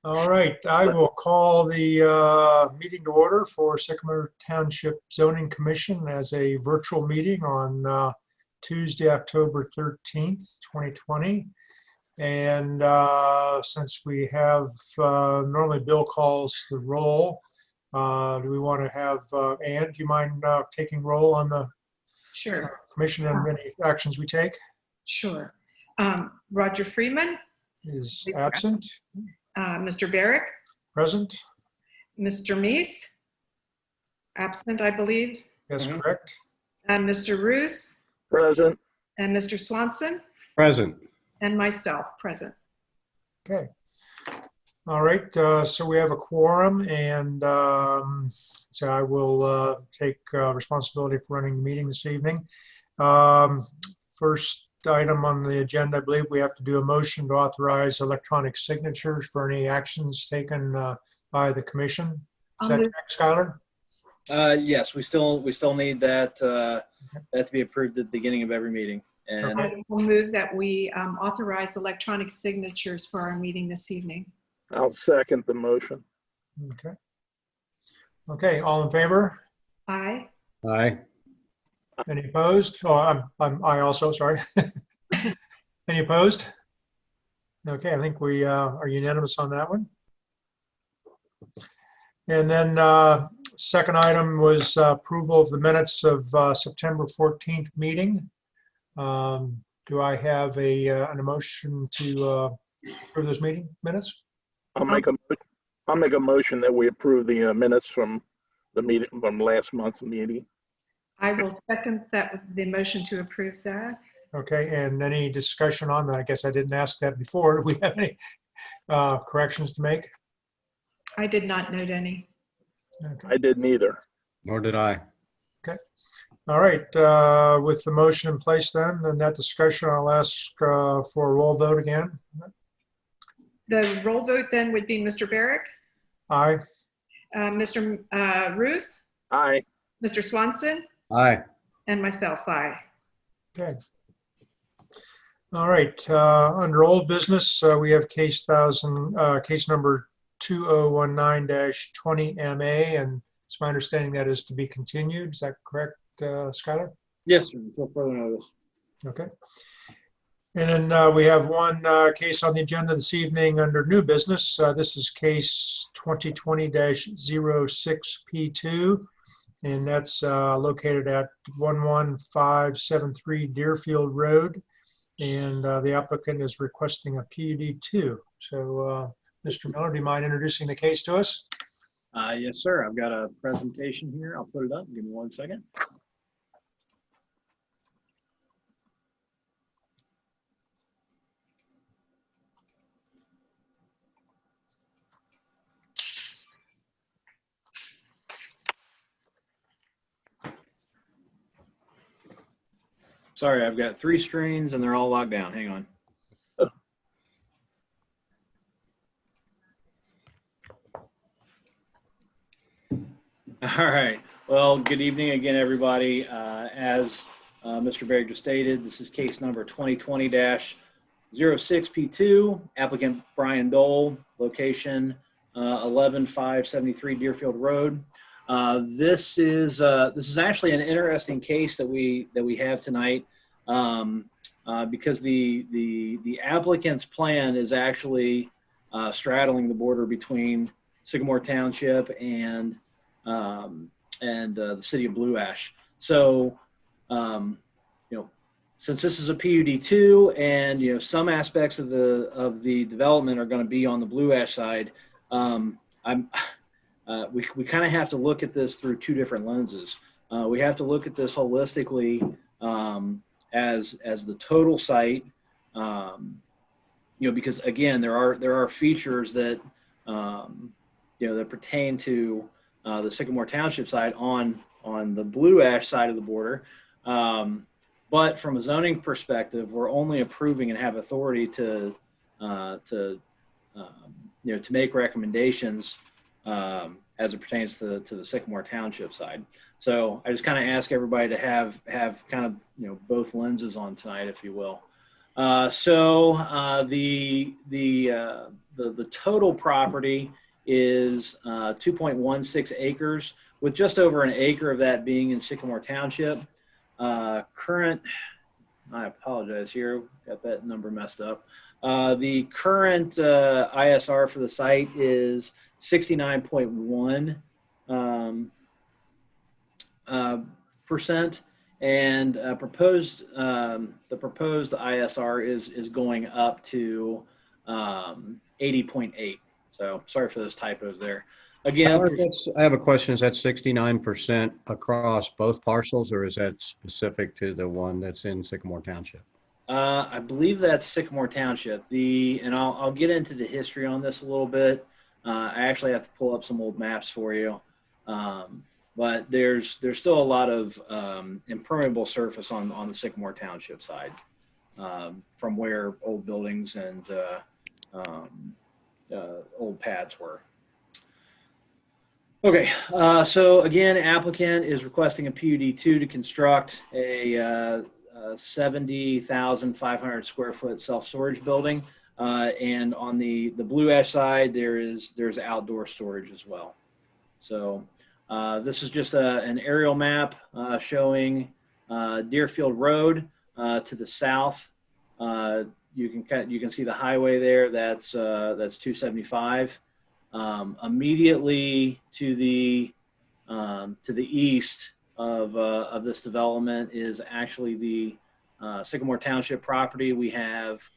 All right, I will call the meeting to order for Sycamore Township Zoning Commission as a virtual meeting on Tuesday, October 13th, 2020. And since we have, normally Bill calls the roll, do we want to have, Ann, do you mind taking roll on the Sure. commission and any actions we take? Sure. Roger Freeman Is absent, Mr. Barrick, present? Mr. Meese, absent, I believe, Yes, correct. and Mr. Roos, Present. and Mr. Swanson, Present. and myself, present. Okay. All right, so we have a quorum, and so I will take responsibility for running the meeting this evening. First item on the agenda, I believe we have to do a motion to authorize electronic signatures for any actions taken by the commission. Is that correct, Skylar? Yes, we still need that to be approved at the beginning of every meeting. And I will move that we authorize electronic signatures for our meeting this evening. I'll second the motion. Okay. Okay, all in favor? Aye. Aye. Any opposed? Oh, I'm I also, sorry. Any opposed? Okay, I think we are unanimous on that one. And then second item was approval of the minutes of September 14th meeting. Do I have an motion to approve those meeting minutes? I'll make a motion that we approve the minutes from the meeting from last month's meeting. I will second that, the motion to approve that. Okay, and any discussion on that? I guess I didn't ask that before. Do we have any corrections to make? I did not note any. Okay. I didn't either. Nor did I. All right, with the motion in place then, and that discussion, I'll ask for a roll vote again. The roll vote then would be Mr. Barrick, Aye. Mr. Roos, Aye. Mr. Swanson, Aye. and myself, aye. Okay. All right, under old business, we have case number 2019-20MA, and it's my understanding that is to be continued. Is that correct, Skylar? yes, sir, until further notice. Okay. And then we have one case on the agenda this evening under new business. This is case 2020-06P2, and that's located at 11573 Deerfield Road. And the applicant is requesting a PUD2. So, Mr. Miller, do you mind introducing the case to us? Yes, sir. I've got a presentation here. I'll put it up. Give me 1 second. Sorry, I've got 3 screens and they're all locked down. Hang on. All right. Well, good evening again, everybody. As Mr. Barrick just stated, this is case number 2020-06P2, applicant Brian Dole, location 11573 Deerfield Road. This is actually an interesting case that we have tonight because the applicant's plan is actually straddling the border between Sycamore Township and the city of Blue Ash. So, since this is a PUD2 and some aspects of the development are going to be on the Blue Ash side, we kind of have to look at this through 2 different lenses. We have to look at this holistically as the total site, because again there are features that that pertain to the Sycamore Township side on the Blue Ash side of the border. But from a zoning perspective, we're only approving and have authority to make recommendations as it pertains to the Sycamore Township side. So I just kind of ask everybody to have kind of both lenses on tonight, if you will. The total property is 2.16 acres, with just over an acre of that being in Sycamore Township. I apologize here, got that number messed up. The current ISR for the site is 69.1%, and the proposed ISR is going up to 80.8. So sorry for those typos there. Again, I have a question. Is that 69% across both parcels, or is that specific to the one that's in Sycamore Township? I believe that's Sycamore Township. And I'll get into the history on this a little bit. I actually have to pull up some old maps for you. But there's still a lot of impermeable surface on the Sycamore Township side, from where old buildings and old pads were. Okay, so again, applicant is requesting a PUD2 to construct a 70,500 square foot self-storage building, and on the Blue Ash side, there's outdoor storage as well. So this is just an aerial map showing Deerfield Road to the south. You can see the highway there. That's 275. Immediately to the east of this development is actually the Sycamore Township property. We have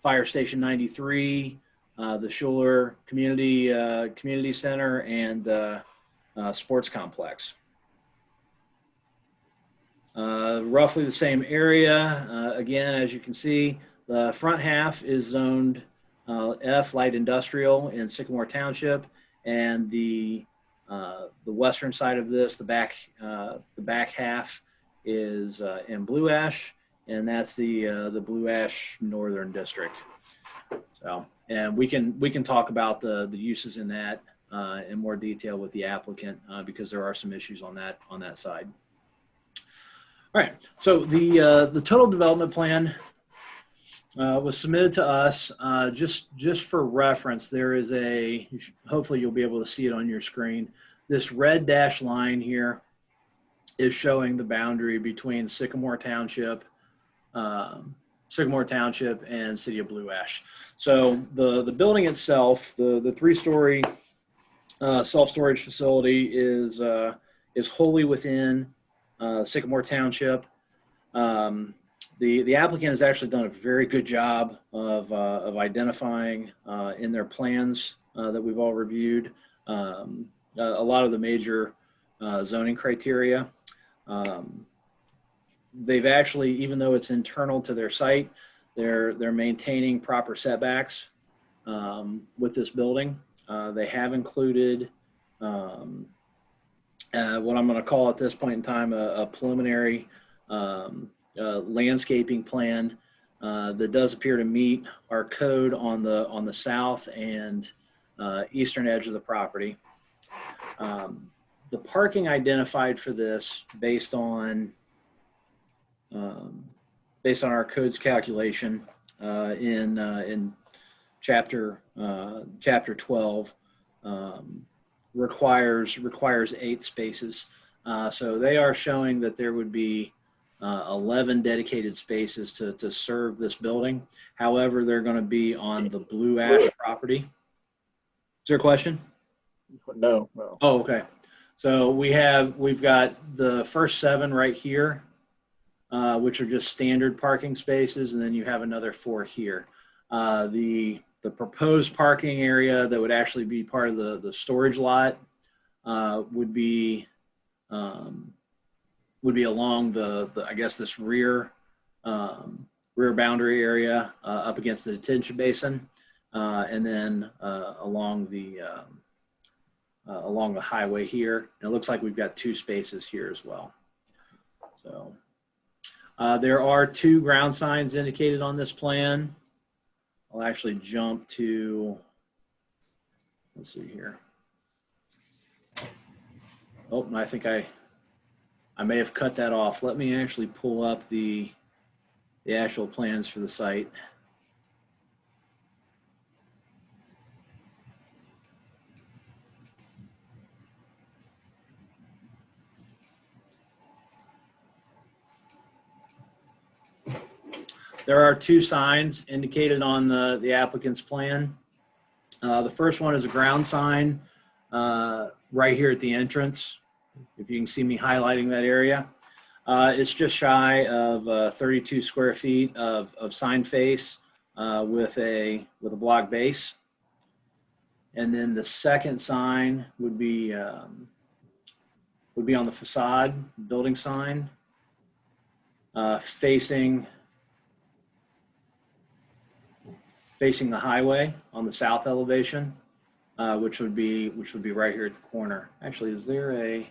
Fire Station 93, the Schuler Community Center, and sports complex. Roughly the same area. Again, as you can see, the front half is zoned F, light industrial, in Sycamore Township, and the western side of this, the back half, is in Blue Ash, and that's the Blue Ash Northern District. So, and we can talk about the uses in that in more detail with the applicant, because there are some issues on that side. All right, so the total development plan was submitted to us. Just for reference, there is hopefully you'll be able to see it on your screen. This red dashed line here is showing the boundary between Sycamore Township and City of Blue Ash. So the building itself, the 3-story self-storage facility is wholly within Sycamore Township. The applicant has actually done a very good job of identifying in their plans that we've all reviewed a lot of the major zoning criteria. They've actually, even though it's internal to their site, they're maintaining proper setbacks with this building. They have included what I'm going to call at this point in time a preliminary landscaping plan that does appear to meet our code on the south and eastern edge of the property. The parking identified for this, based on our code's calculation in chapter 12, requires 8 spaces. So they are showing that there would be 11 dedicated spaces to serve this building. However, they're going to be on the Blue Ash property. Is there a question? No. Oh, okay. So we've got the first 7 right here, which are just standard parking spaces, and then you have another 4 here. The proposed parking area that would actually be part of the storage lot would be along the I guess this rear boundary area up against the detention basin, and then along the highway here. And it looks like we've got 2 spaces here as well. So there are 2 ground signs indicated on this plan. I'll actually jump to, let's see here. Oh, I think I may have cut that off. Let me actually pull up the the actual plans for the site. There are two signs indicated on the applicant's plan. The first one is a ground sign right here at the entrance. If you can see me highlighting that area. It's just shy of 32 square feet of sign face with a block base. And then the second sign would be on the facade, building sign, facing the highway on the south elevation, which would be right here at the corner. Actually, is there a?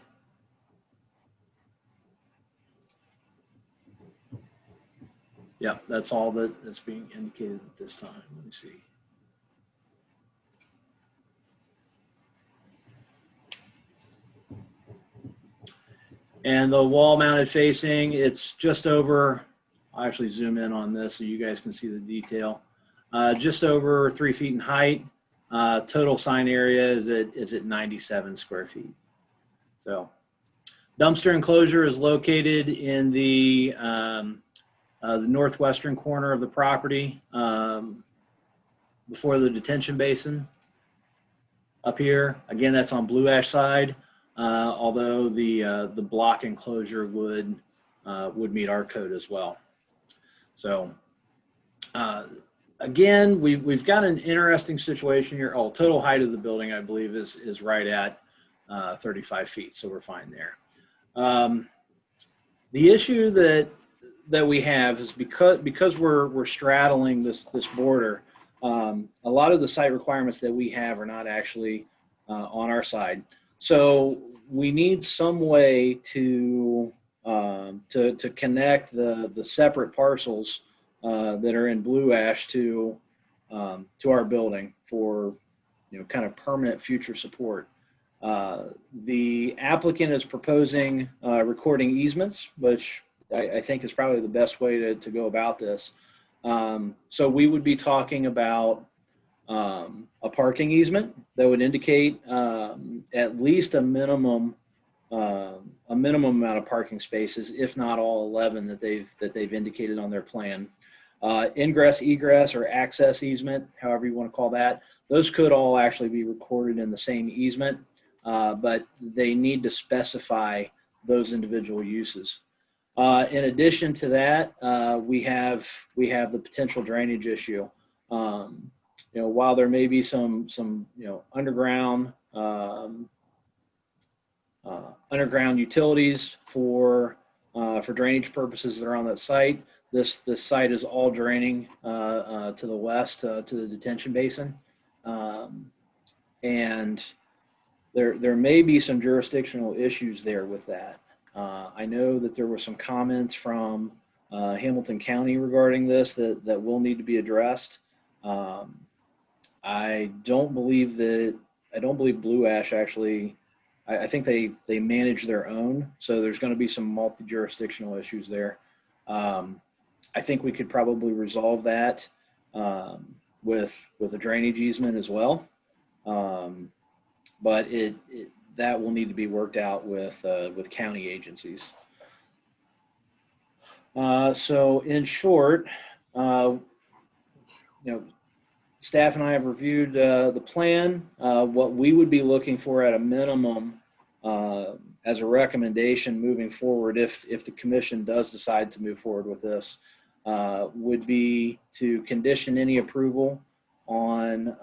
Yeah, that's all that's being indicated at this time. Let me see. And the wall mounted facing, it's just over, I'll actually zoom in on this so you guys can see the detail. Just over 3 feet in height. Total sign area is at 97 square feet. So dumpster enclosure is located in the northwestern corner of the property, before the detention basin up here. Again, that's on Blue Ash side, although the block enclosure would meet our code as well. So again, we've got an interesting situation here. Oh, total height of the building, I believe, is right at 35 feet, so we're fine there. The issue that we have is because we're straddling this border, a lot of the site requirements that we have are not actually on our side. So we need some way to connect the separate parcels that are in Blue Ash to our building for kind of permanent future support. The applicant is proposing recording easements, which I think is probably the best way to go about this. So we would be talking about a parking easement that would indicate at least a minimum amount of parking spaces, if not all 11 that they've indicated on their plan. Ingress, egress, or access easement, however you want to call that, those could all actually be recorded in the same easement, but they need to specify those individual uses. In addition to that, we have the potential drainage issue. While there may be some underground utilities for drainage purposes that are on that site, this site is all draining to the west to the detention basin, and there may be some jurisdictional issues there with that. I know that there were some comments from Hamilton County regarding this that will need to be addressed. I don't believe Blue Ash actually. I think they manage their own, so there's going to be some multi-jurisdictional issues there. I think we could probably resolve that with a drainage easement as well, but that will need to be worked out with county agencies. So in short, staff and I have reviewed the plan. What we would be looking for at a minimum as a recommendation moving forward, if the commission does decide to move forward with this, would be to condition any approval on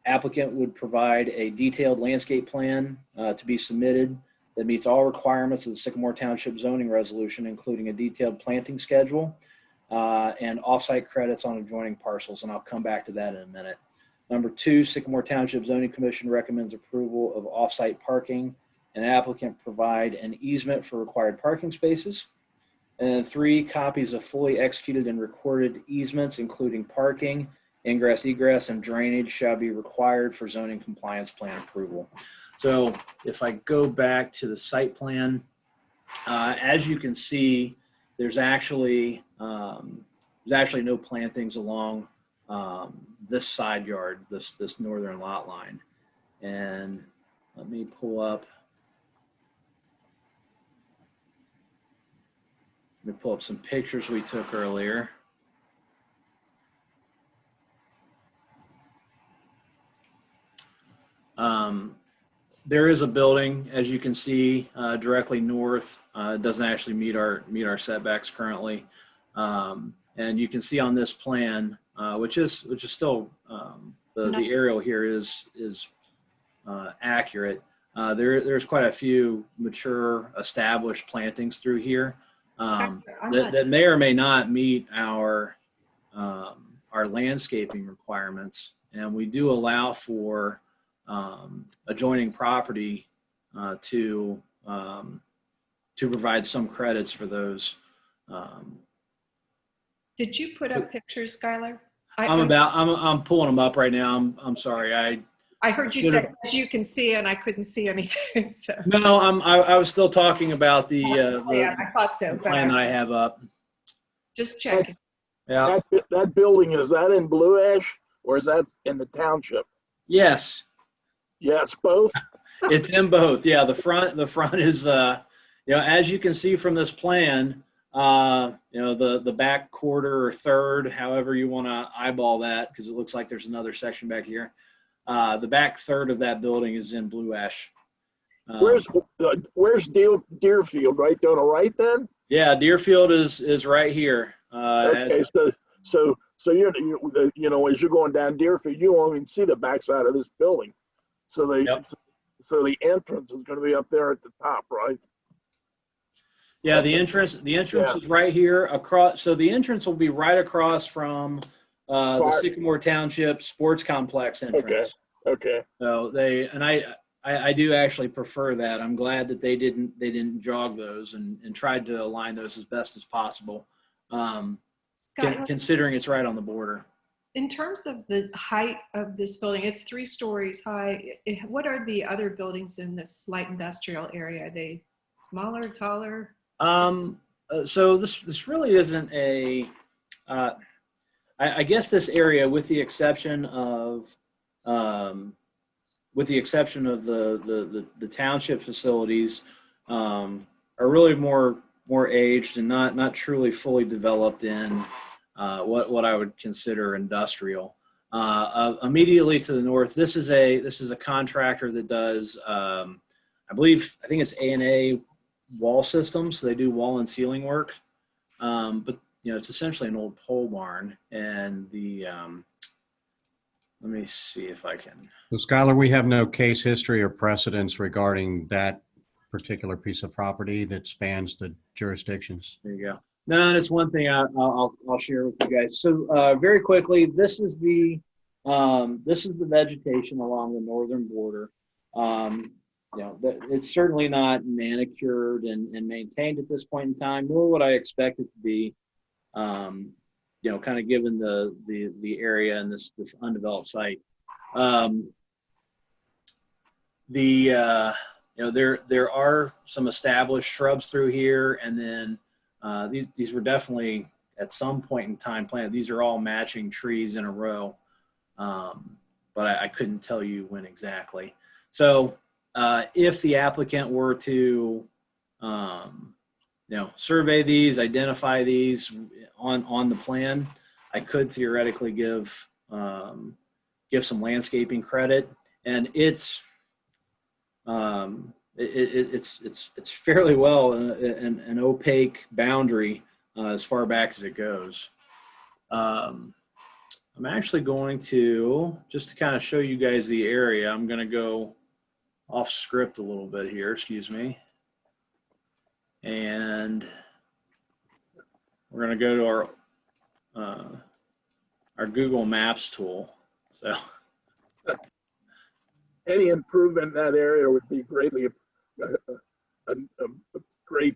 applicant would provide a detailed landscape plan to be submitted that meets all requirements of the Sycamore Township zoning resolution, including a detailed planting schedule and offsite credits on adjoining parcels, and I'll come back to that in a minute. Number 2, Sycamore Township Zoning Commission recommends approval of offsite parking, and applicant provide an easement for required parking spaces. And 3, copies of fully executed and recorded easements, including parking, ingress, egress, and drainage, shall be required for zoning compliance plan approval. So if I go back to the site plan, as you can see, there's actually no plantings along this side yard, this northern lot line. And let me pull up some pictures we took earlier. There is a building, as you can see, directly north. It doesn't actually meet our setbacks currently, and you can see on this plan, which is still the aerial here is accurate. There's quite a few mature, established plantings through here that may or may not meet our landscaping requirements, and we do allow for adjoining property to provide some credits for those. Did you put up pictures, Skylar? I'm pulling them up right now. I'm sorry. I heard you say, as you can see, and I couldn't see anything. So. No, I was still talking about the yeah, I thought so. plan that I have up. Just checking. Yeah. That building, is that in Blue Ash or is that in the township? Yes. Yes, both. It's in both. Yeah, the front is as you can see from this plan, the back quarter or third, however you want to eyeball that, because it looks like there's another section back here. The back third of that building is in Blue Ash. Where's Deerfield? Right down the right then? Yeah, Deerfield is right here. Okay, so you're as you're going down Deerfield, you won't even see the backside of this building. So the entrance is going to be up there at the top, right? Yeah, the entrance is right here across. So the entrance will be right across from the Sycamore Township Sports Complex entrance. Okay. So I do actually prefer that. I'm glad that they didn't jog those and tried to align those as best as possible, considering it's right on the border. In terms of the height of this building, it's 3 stories high. What are the other buildings in this light industrial area? Are they smaller, taller? So this really isn't a. I guess this area, with the exception of the township facilities, are really more aged and not truly fully developed in what I would consider industrial. Immediately to the north, this is a contractor that does I think it's A&A wall systems. So they do wall and ceiling work, but it's essentially an old pole barn. And let me see if I can. So Skylar, we have no case history or precedence regarding that particular piece of property that spans the jurisdictions. There you go. No, and it's one thing I'll share with you guys. So very quickly, this is the vegetation along the northern border. It's certainly not manicured and maintained at this point in time, nor would I expect it to be. Kind of given the area and this undeveloped site. There are some established shrubs through here, and then these were definitely at some point in time planted. These are all matching trees in a row, but I couldn't tell you when exactly. So if the applicant were to survey these, identify these on the plan, I could theoretically give some landscaping credit, and it's fairly well an opaque boundary as far back as it goes. I'm actually going to, just to kind of show you guys the area, I'm going to go off script a little bit here, excuse me. And we're going to go to our Google Maps tool. So any improvement in that area would be greatly a great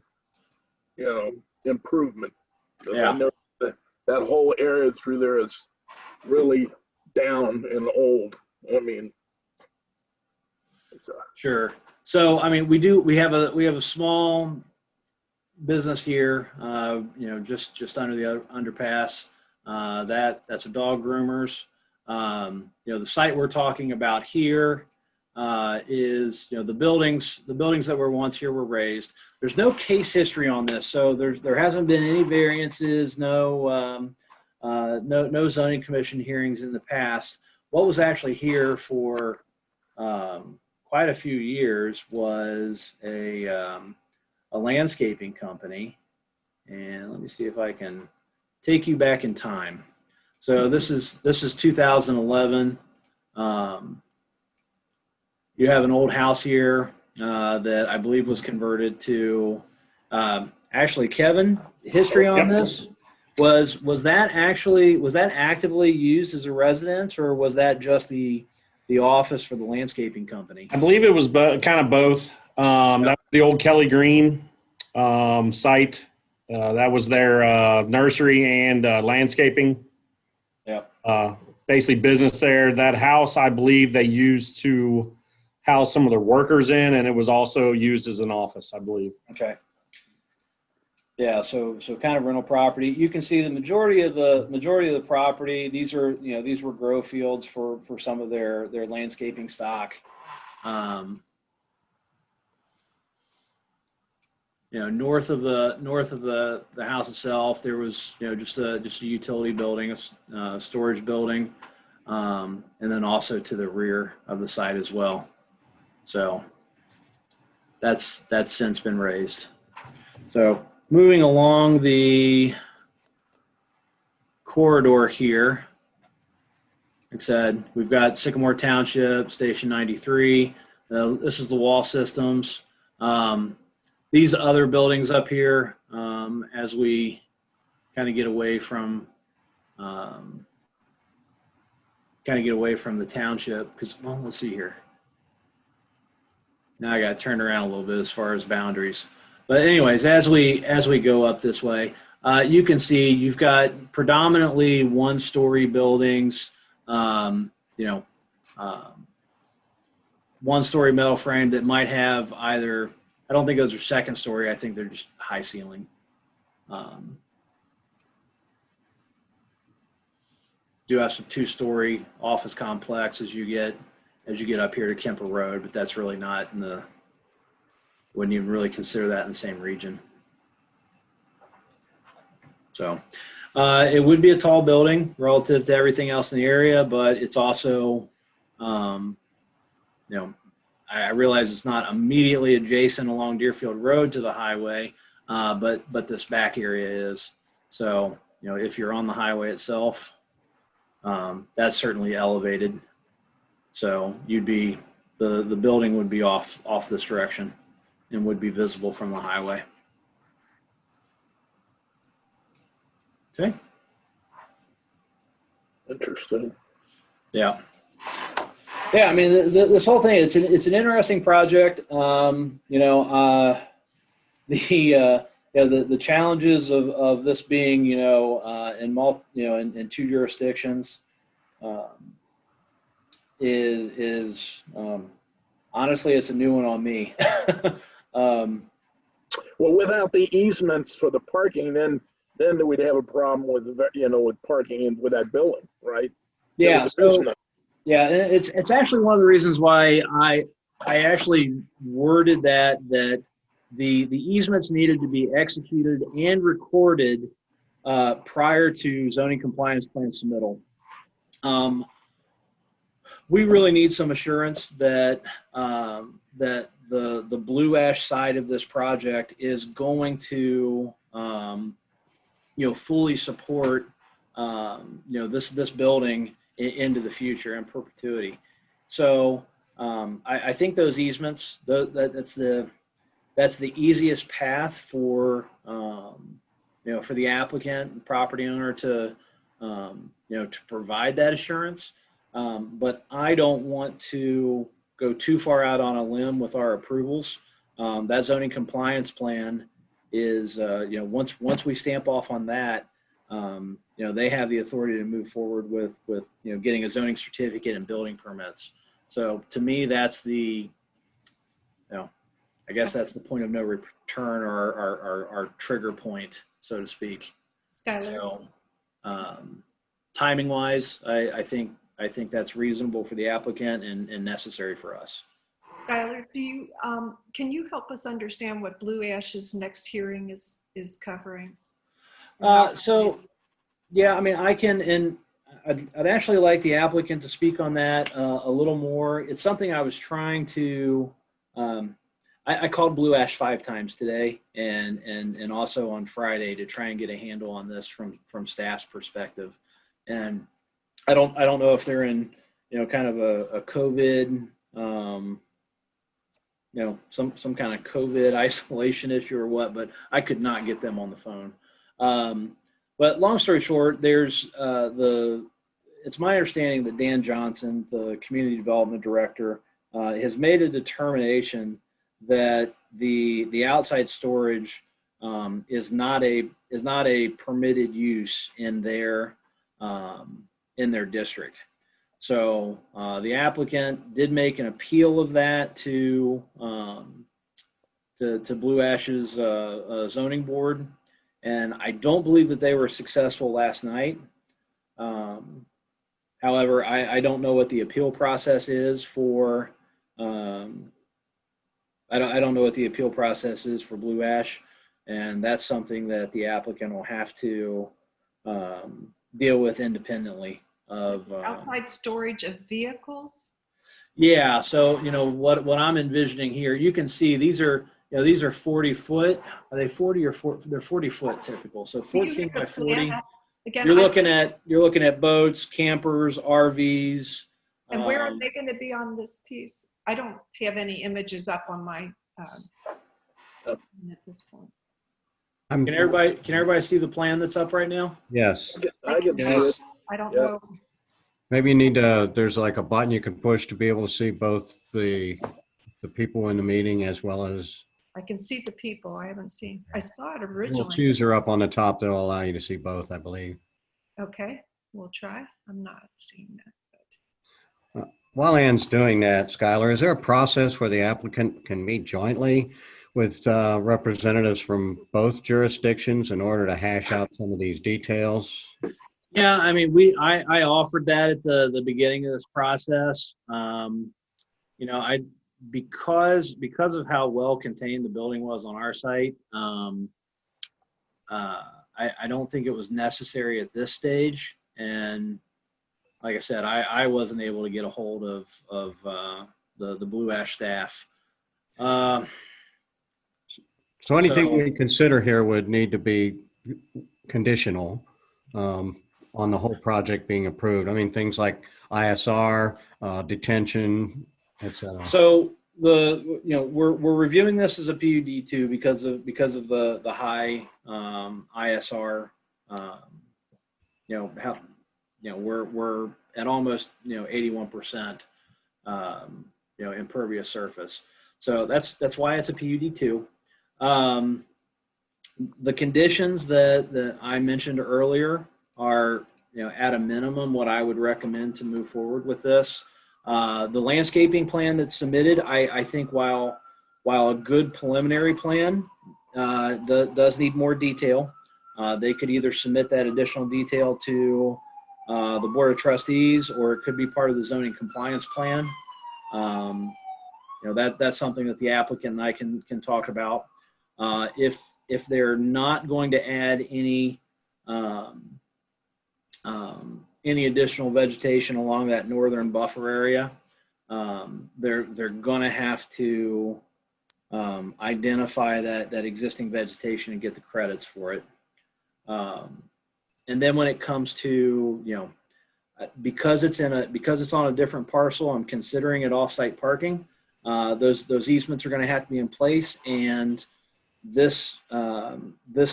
improvement. Yeah. I know that whole area through there is really down and old. I mean, sure. So I mean, we have a small business here, just under the underpass. That's a dog groomers. The site we're talking about here is, the buildings that were once here were raised. There's no case history on this, so there hasn't been any variances, no zoning commission hearings in the past. What was actually here for quite a few years was a landscaping company. And let me see if I can take you back in time. So this is 2011. You have an old house here that I believe was converted to, actually, Kevin, history on this. Was that actively used as a residence, or was that just the office for the landscaping company? I believe it was kind of both. That was the old Kelly Green site. That was their nursery and landscaping. Yeah. Basically business there. That house, I believe they used to house some of their workers in, and it was also used as an office, I believe. Okay. Yeah, so kind of rental property. You can see the majority of the property. These were grow fields for some of their landscaping stock. North of the house itself, there was just a utility building, a storage building, and then also to the rear of the site as well. So that's since been raised. So moving along the corridor here, like I said, we've got Sycamore Township, Station 93. This is the wall systems. These other buildings up here, as we kind of get away from the township, because, well, let's see here. Now I got to turn around a little bit as far as boundaries. But anyways, as we go up this way, you can see you've got predominantly one-story buildings, one-story metal frame that might have either, I don't think those are second story, I think they're just high ceiling. Do have some two-story office complex as you get up here to Kemper Road, but that's really not wouldn't even really consider that in the same region. So it would be a tall building relative to everything else in the area, but it's also, I realize it's not immediately adjacent along Deerfield Road to the highway, but this back area is. So, if you're on the highway itself, that's certainly elevated. So the building would be off this direction and would be visible from the highway. Okay. Interesting. Yeah. Yeah. I mean, this whole thing, it's an interesting project. The challenges of this being, in two jurisdictions, is honestly, it's a new one on me. Well, without the easements for the parking, then we'd have a problem with with parking with that building, right? Yeah. Yeah, it's actually one of the reasons why I actually worded that the easements needed to be executed and recorded prior to zoning compliance plan submittal. We really need some assurance that the Blue Ash side of this project is going to fully support this building into the future in perpetuity. So I think those easements, that's the easiest path for the applicant and property owner to provide that assurance. But I don't want to go too far out on a limb with our approvals. That zoning compliance plan is, once we stamp off on that, they have the authority to move forward with getting a zoning certificate and building permits. So to me, that's I guess that's the point of no return, or our trigger point, so to speak. Skylar, So, timing wise, I think that's reasonable for the applicant and necessary for us. Skylar, can you help us understand what Blue Ash's next hearing is covering? So, yeah, I mean, I can, and I'd actually like the applicant to speak on that a little more. It's something I was trying to, I called Blue Ash 5 times today and also on Friday to try and get a handle on this from staff's perspective. And I don't know if they're in, kind of a COVID, some kind of COVID isolation issue or what, but I could not get them on the phone. But long story short, there's it's my understanding that Dan Johnson, the community development director, has made a determination that the outside storage is not a permitted use in their district. So the applicant did make an appeal of that to Blue Ash's zoning board, and I don't believe that they were successful last night. However, I don't know what the appeal process is for. I don't know what the appeal process is for Blue Ash, and that's something that the applicant will have to deal with independently of Outside storage of vehicles? Yeah. So what I'm envisioning here, you can see these are 40 foot. Are they 40 or 40? They're 40 foot typical. So 14 by 40. Again, You're looking at boats, campers, RVs. And where are they going to be on this piece? I don't have any images up on my at this point. Can everybody see the plan that's up right now? Yes. I can see Yes. it. I don't Yeah. know. Maybe you need to, there's like a button you can push to be able to see both the people in the meeting as well as I can see the people. I haven't seen. I saw it a little originally. chooser up on the top that'll allow you to see both, I believe. Okay, we'll try. I'm not seeing that. While Ann's doing that, Skylar, is there a process where the applicant can meet jointly with representatives from both jurisdictions in order to hash out some of these details? Yeah, I mean, I offered that at the beginning of this process. Because of how well contained the building was on our site, I don't think it was necessary at this stage. And like I said, I wasn't able to get a hold of the Blue Ash staff. So anything we consider here would need to be conditional on the whole project being approved. I mean, things like ISR, detention, etc. So we're reviewing this as a PUD too because of the high ISR. We're at almost 81% impervious surface. So that's why it's a PUD too. The conditions that I mentioned earlier are at a minimum what I would recommend to move forward with this. The landscaping plan that's submitted, I think while a good preliminary plan does need more detail, they could either submit that additional detail to the Board of Trustees, or it could be part of the zoning compliance plan. That's something that the applicant and I can talk about. If they're not going to add any additional vegetation along that northern buffer area, they're going to have to identify that existing vegetation and get the credits for it. And then when it comes to because it's on a different parcel, I'm considering it off-site parking. Those easements are going to have to be in place, and this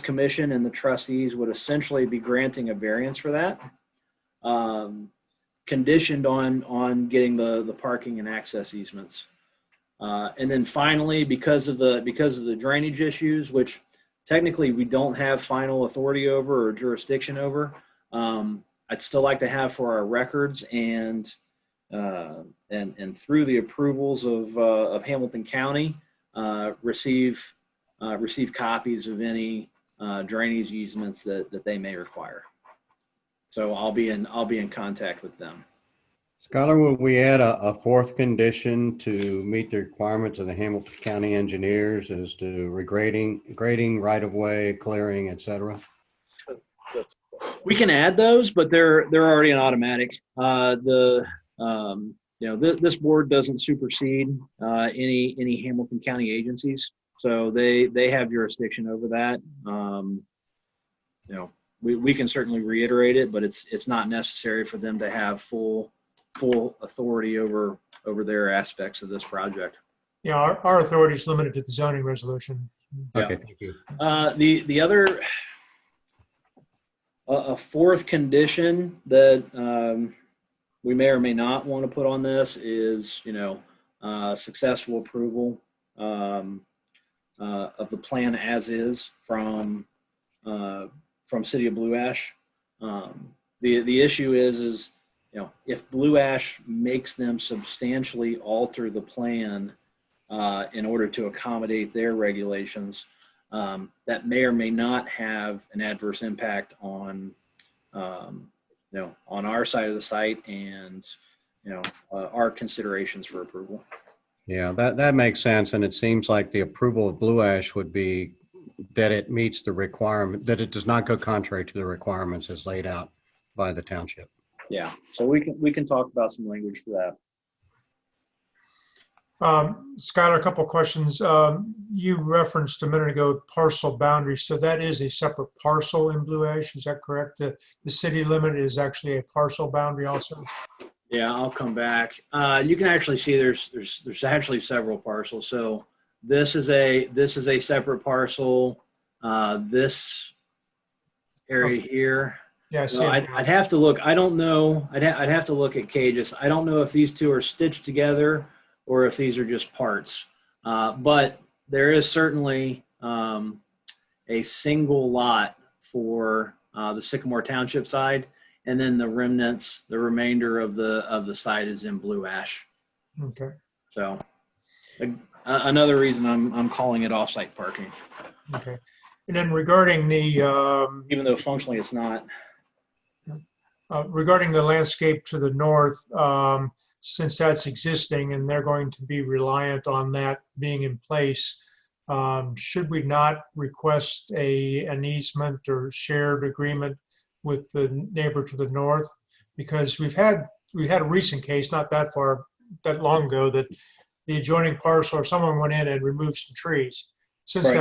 commission and the trustees would essentially be granting a variance for that, conditioned on getting the parking and access easements. And then finally, because of the drainage issues, which technically we don't have final authority over or jurisdiction over, I'd still like to have for our records and through the approvals of Hamilton County, receive copies of any drainage easements that they may require. So I'll be in contact with them. Skylar, will we add a fourth condition to meet the requirements of the Hamilton County engineers as to grading, right-of-way, clearing, et cetera? We can add those, but they're already an automatic. This board doesn't supersede any Hamilton County agencies, so they have jurisdiction over that. We can certainly reiterate it, but it's not necessary for them to have full authority over their aspects of this project. Yeah, our authority is limited to the zoning resolution. Okay, thank you. The other a fourth condition that we may or may not want to put on this is successful approval of the plan as is from City of Blue Ash. The issue is if Blue Ash makes them substantially alter the plan in order to accommodate their regulations, that may or may not have an adverse impact on our side of the site and our considerations for approval. Yeah, that makes sense. And it seems like the approval of Blue Ash would be that it meets the requirement, that it does not go contrary to the requirements as laid out by the township. Yeah, so we can talk about some language for that. Skylar, a couple of questions. You referenced a minute ago parcel boundaries. So that is a separate parcel in Blue Ash. Is that correct? The city limit is actually a parcel boundary also? Yeah, I'll come back. You can actually see there's actually several parcels. So this is a separate parcel. This area here. Yeah, I see. I'd have to look. I don't know. I'd have to look at cages. I don't know if these two are stitched together or if these are just parts. But there is certainly a single lot for the Sycamore Township side, and then the remainder of the site is in Blue Ash. Okay. So another reason I'm calling it off-site parking. Okay. And then regarding the even though functionally it's not. Regarding the landscape to the north, since that's existing and they're going to be reliant on that being in place, should we not request an easement or shared agreement with the neighbor to the north? Because we had a recent case not that long ago that the adjoining parcel or someone went in and removed some trees. Since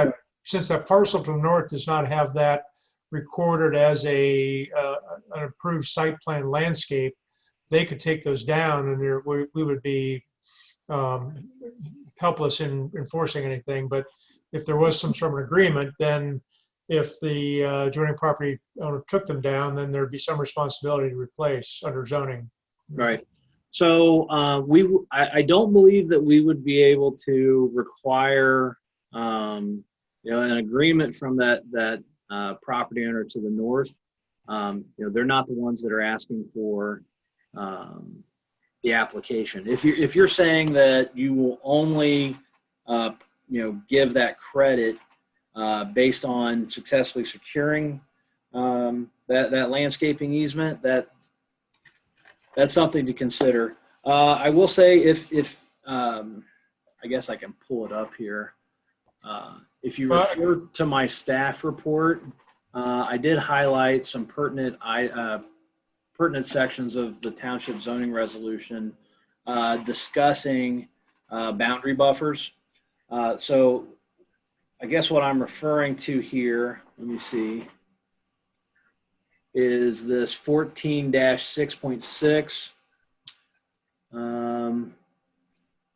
that parcel to the north does not have that recorded as an approved site plan landscape, they could take those down and we would be helpless in enforcing anything. But if there was some sort of agreement, then if the adjoining property owner took them down, then there'd be some responsibility to replace under zoning. Right. So I don't believe that we would be able to require an agreement from that property owner to the north. They're not the ones that are asking for the application. If you're saying that you will only give that credit based on successfully securing that landscaping easement, that's something to consider. I will say if I guess I can pull it up here. If you refer to my staff report, I did highlight some pertinent sections of the township zoning resolution discussing boundary buffers. So I guess what I'm referring to here, let me see, is this 14-6.6.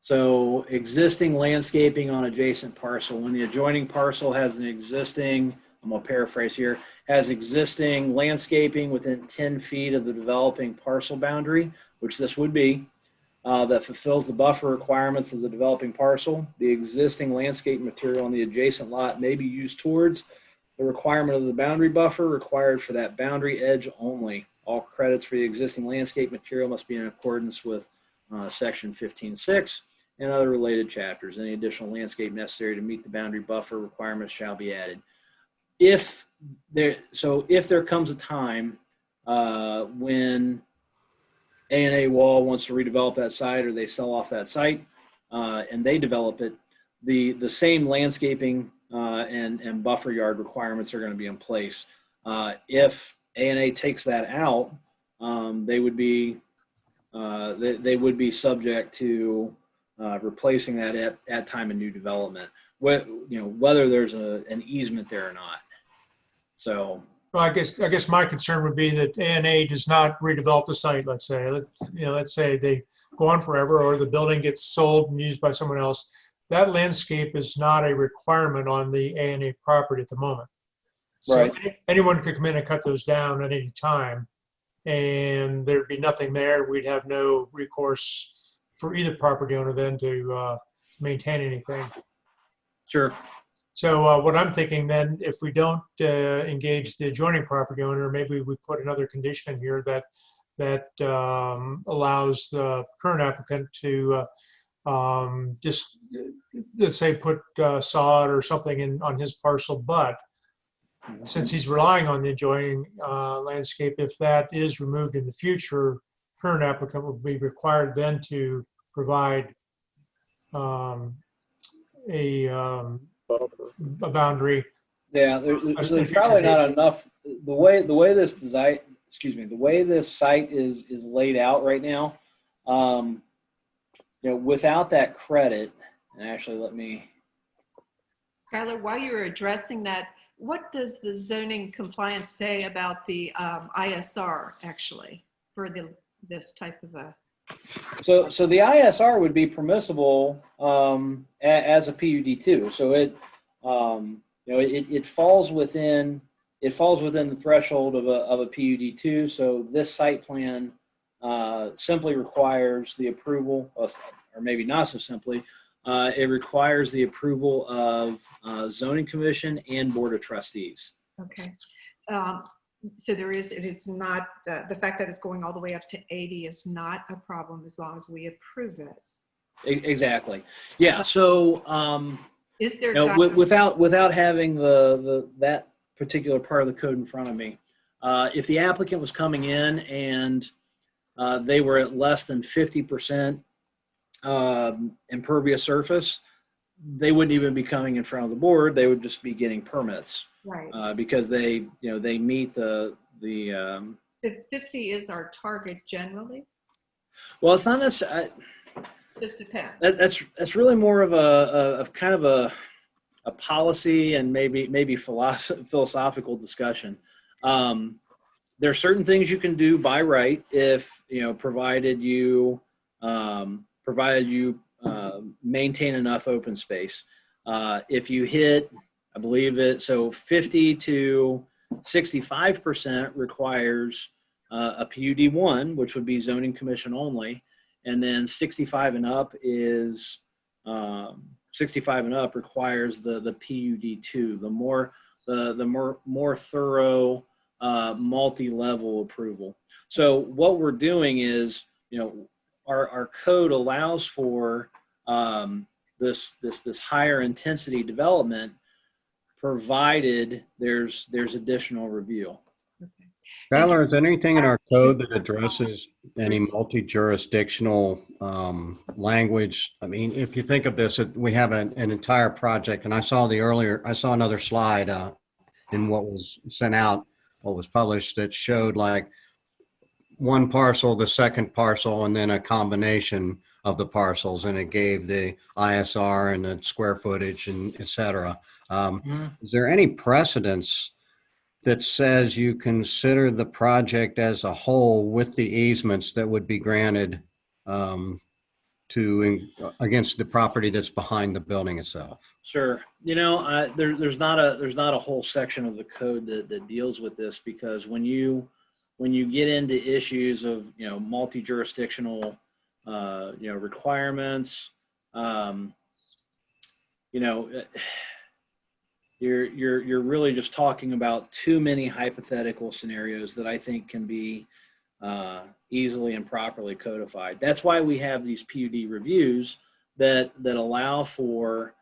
So existing landscaping on adjacent parcel. When the adjoining parcel has an existing, I'm going to paraphrase here, has existing landscaping within 10 feet of the developing parcel boundary, which this would be, that fulfills the buffer requirements of the developing parcel. The existing landscape material on the adjacent lot may be used towards the requirement of the boundary buffer required for that boundary edge only. All credits for the existing landscape material must be in accordance with section 15.6. and other related chapters. Any additional landscape necessary to meet the boundary buffer requirements shall be added. If there comes a time when A&A Wall wants to redevelop that site, or they sell off that site and they develop it, the same landscaping and buffer yard requirements are going to be in place. If A&A takes that out, they would be subject to replacing that at time of new development, whether there's an easement there or not. So, well, I guess my concern would be that A&A does not redevelop the site. Let's say, let's say they go on forever, or the building gets sold and used by someone else. That landscape is not a requirement on the A&A property at the moment. So right. anyone could come in and cut those down at any time, and there'd be nothing there. We'd have no recourse for either property owner then to maintain anything. Sure. So what I'm thinking then, if we don't engage the adjoining property owner, maybe we put another condition in here that allows the current applicant to just, let's say, put sod or something on his parcel, but since he's relying on the adjoining landscape, if that is removed in the future, current applicant will be required then to provide a boundary. Yeah, there's probably not enough. The way this design, the way this site is laid out right now, without that credit, and actually let me. Skylar, while you were addressing that, what does the zoning compliance say about the ISR actually for this type of a? So the ISR would be permissible as a PUD too. So it falls within the threshold of a PUD too. So this site plan simply requires the approval, or maybe not so simply. It requires the approval of zoning commission and board of trustees. Okay. So it's not, the fact that it's going all the way up to 80 is not a problem as long as we approve it. Exactly. Yeah. So is there without having that particular part of the code in front of me, if the applicant was coming in and they were at less than 50% impervious surface, they wouldn't even be coming in front of the board. They would just be getting permits, right? Because they meet the 50 is our target generally. Well, it's not necessarily. Just depends. That's really more of a kind of a policy and maybe philosophical discussion. There are certain things you can do by right if provided you maintain enough open space. If you hit, I believe it, so 50 to 65% requires a PUD1, which would be zoning commission only, and then 65 and up is 65 and up requires the PUD2, the more thorough multi-level approval. So what we're doing is, our code allows for this higher intensity development, provided there's additional review. Okay. Skylar, is there anything in our code that addresses any multi-jurisdictional language? I mean, if you think of this, we have an entire project, and I saw another slide in what was sent out, what was published, that showed like one parcel, the second parcel, and then a combination of the parcels, and it gave the ISR and the square footage and et cetera. Is there any precedence that says you consider the project as a whole with the easements that would be granted against the property that's behind the building itself? Sure. There's not a whole section of the code that deals with this, because when you get into issues of multi-jurisdictional requirements, you're really just talking about too many hypothetical scenarios that I think can be easily and properly codified. That's why we have these PUD reviews, that allow for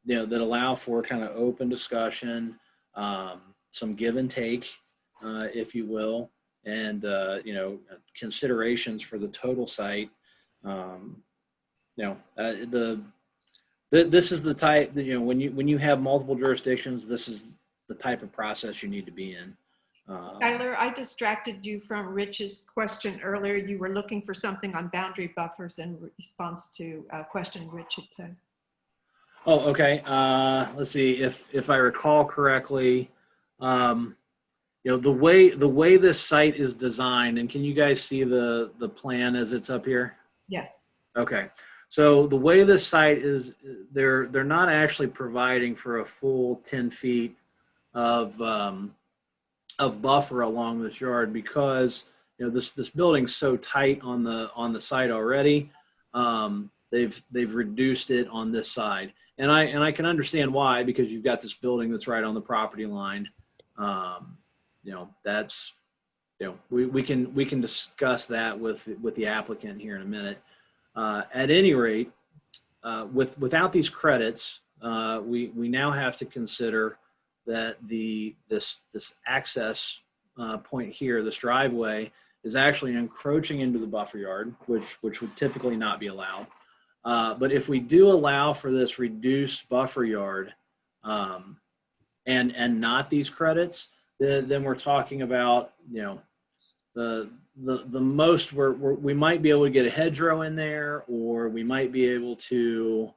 that allow for kind of open discussion, some give and take, if you will, and considerations for the total site. This is the type that, when you have multiple jurisdictions, this is the type of process you need to be in. Skylar, I distracted you from Rich's question earlier. You were looking for something on boundary buffers in response to a question Rich had posed. Oh, okay. Let's see if I recall correctly. The way this site is designed, and can you guys see the plan as it's up here? Yes. Okay. So the way this site is, they're not actually providing for a full 10 feet of buffer along this yard, because this building's so tight on the site already. They've reduced it on this side, and I can understand why, because you've got this building that's right on the property line. That's we can discuss that with the applicant here in a minute. At any rate, without these credits, we now have to consider that this access point here, this driveway, is actually encroaching into the buffer yard, which would typically not be allowed. But if we do allow for this reduced buffer yard, and not these credits, then we're talking about the most we might be able to get a hedgerow in there, or we might be able to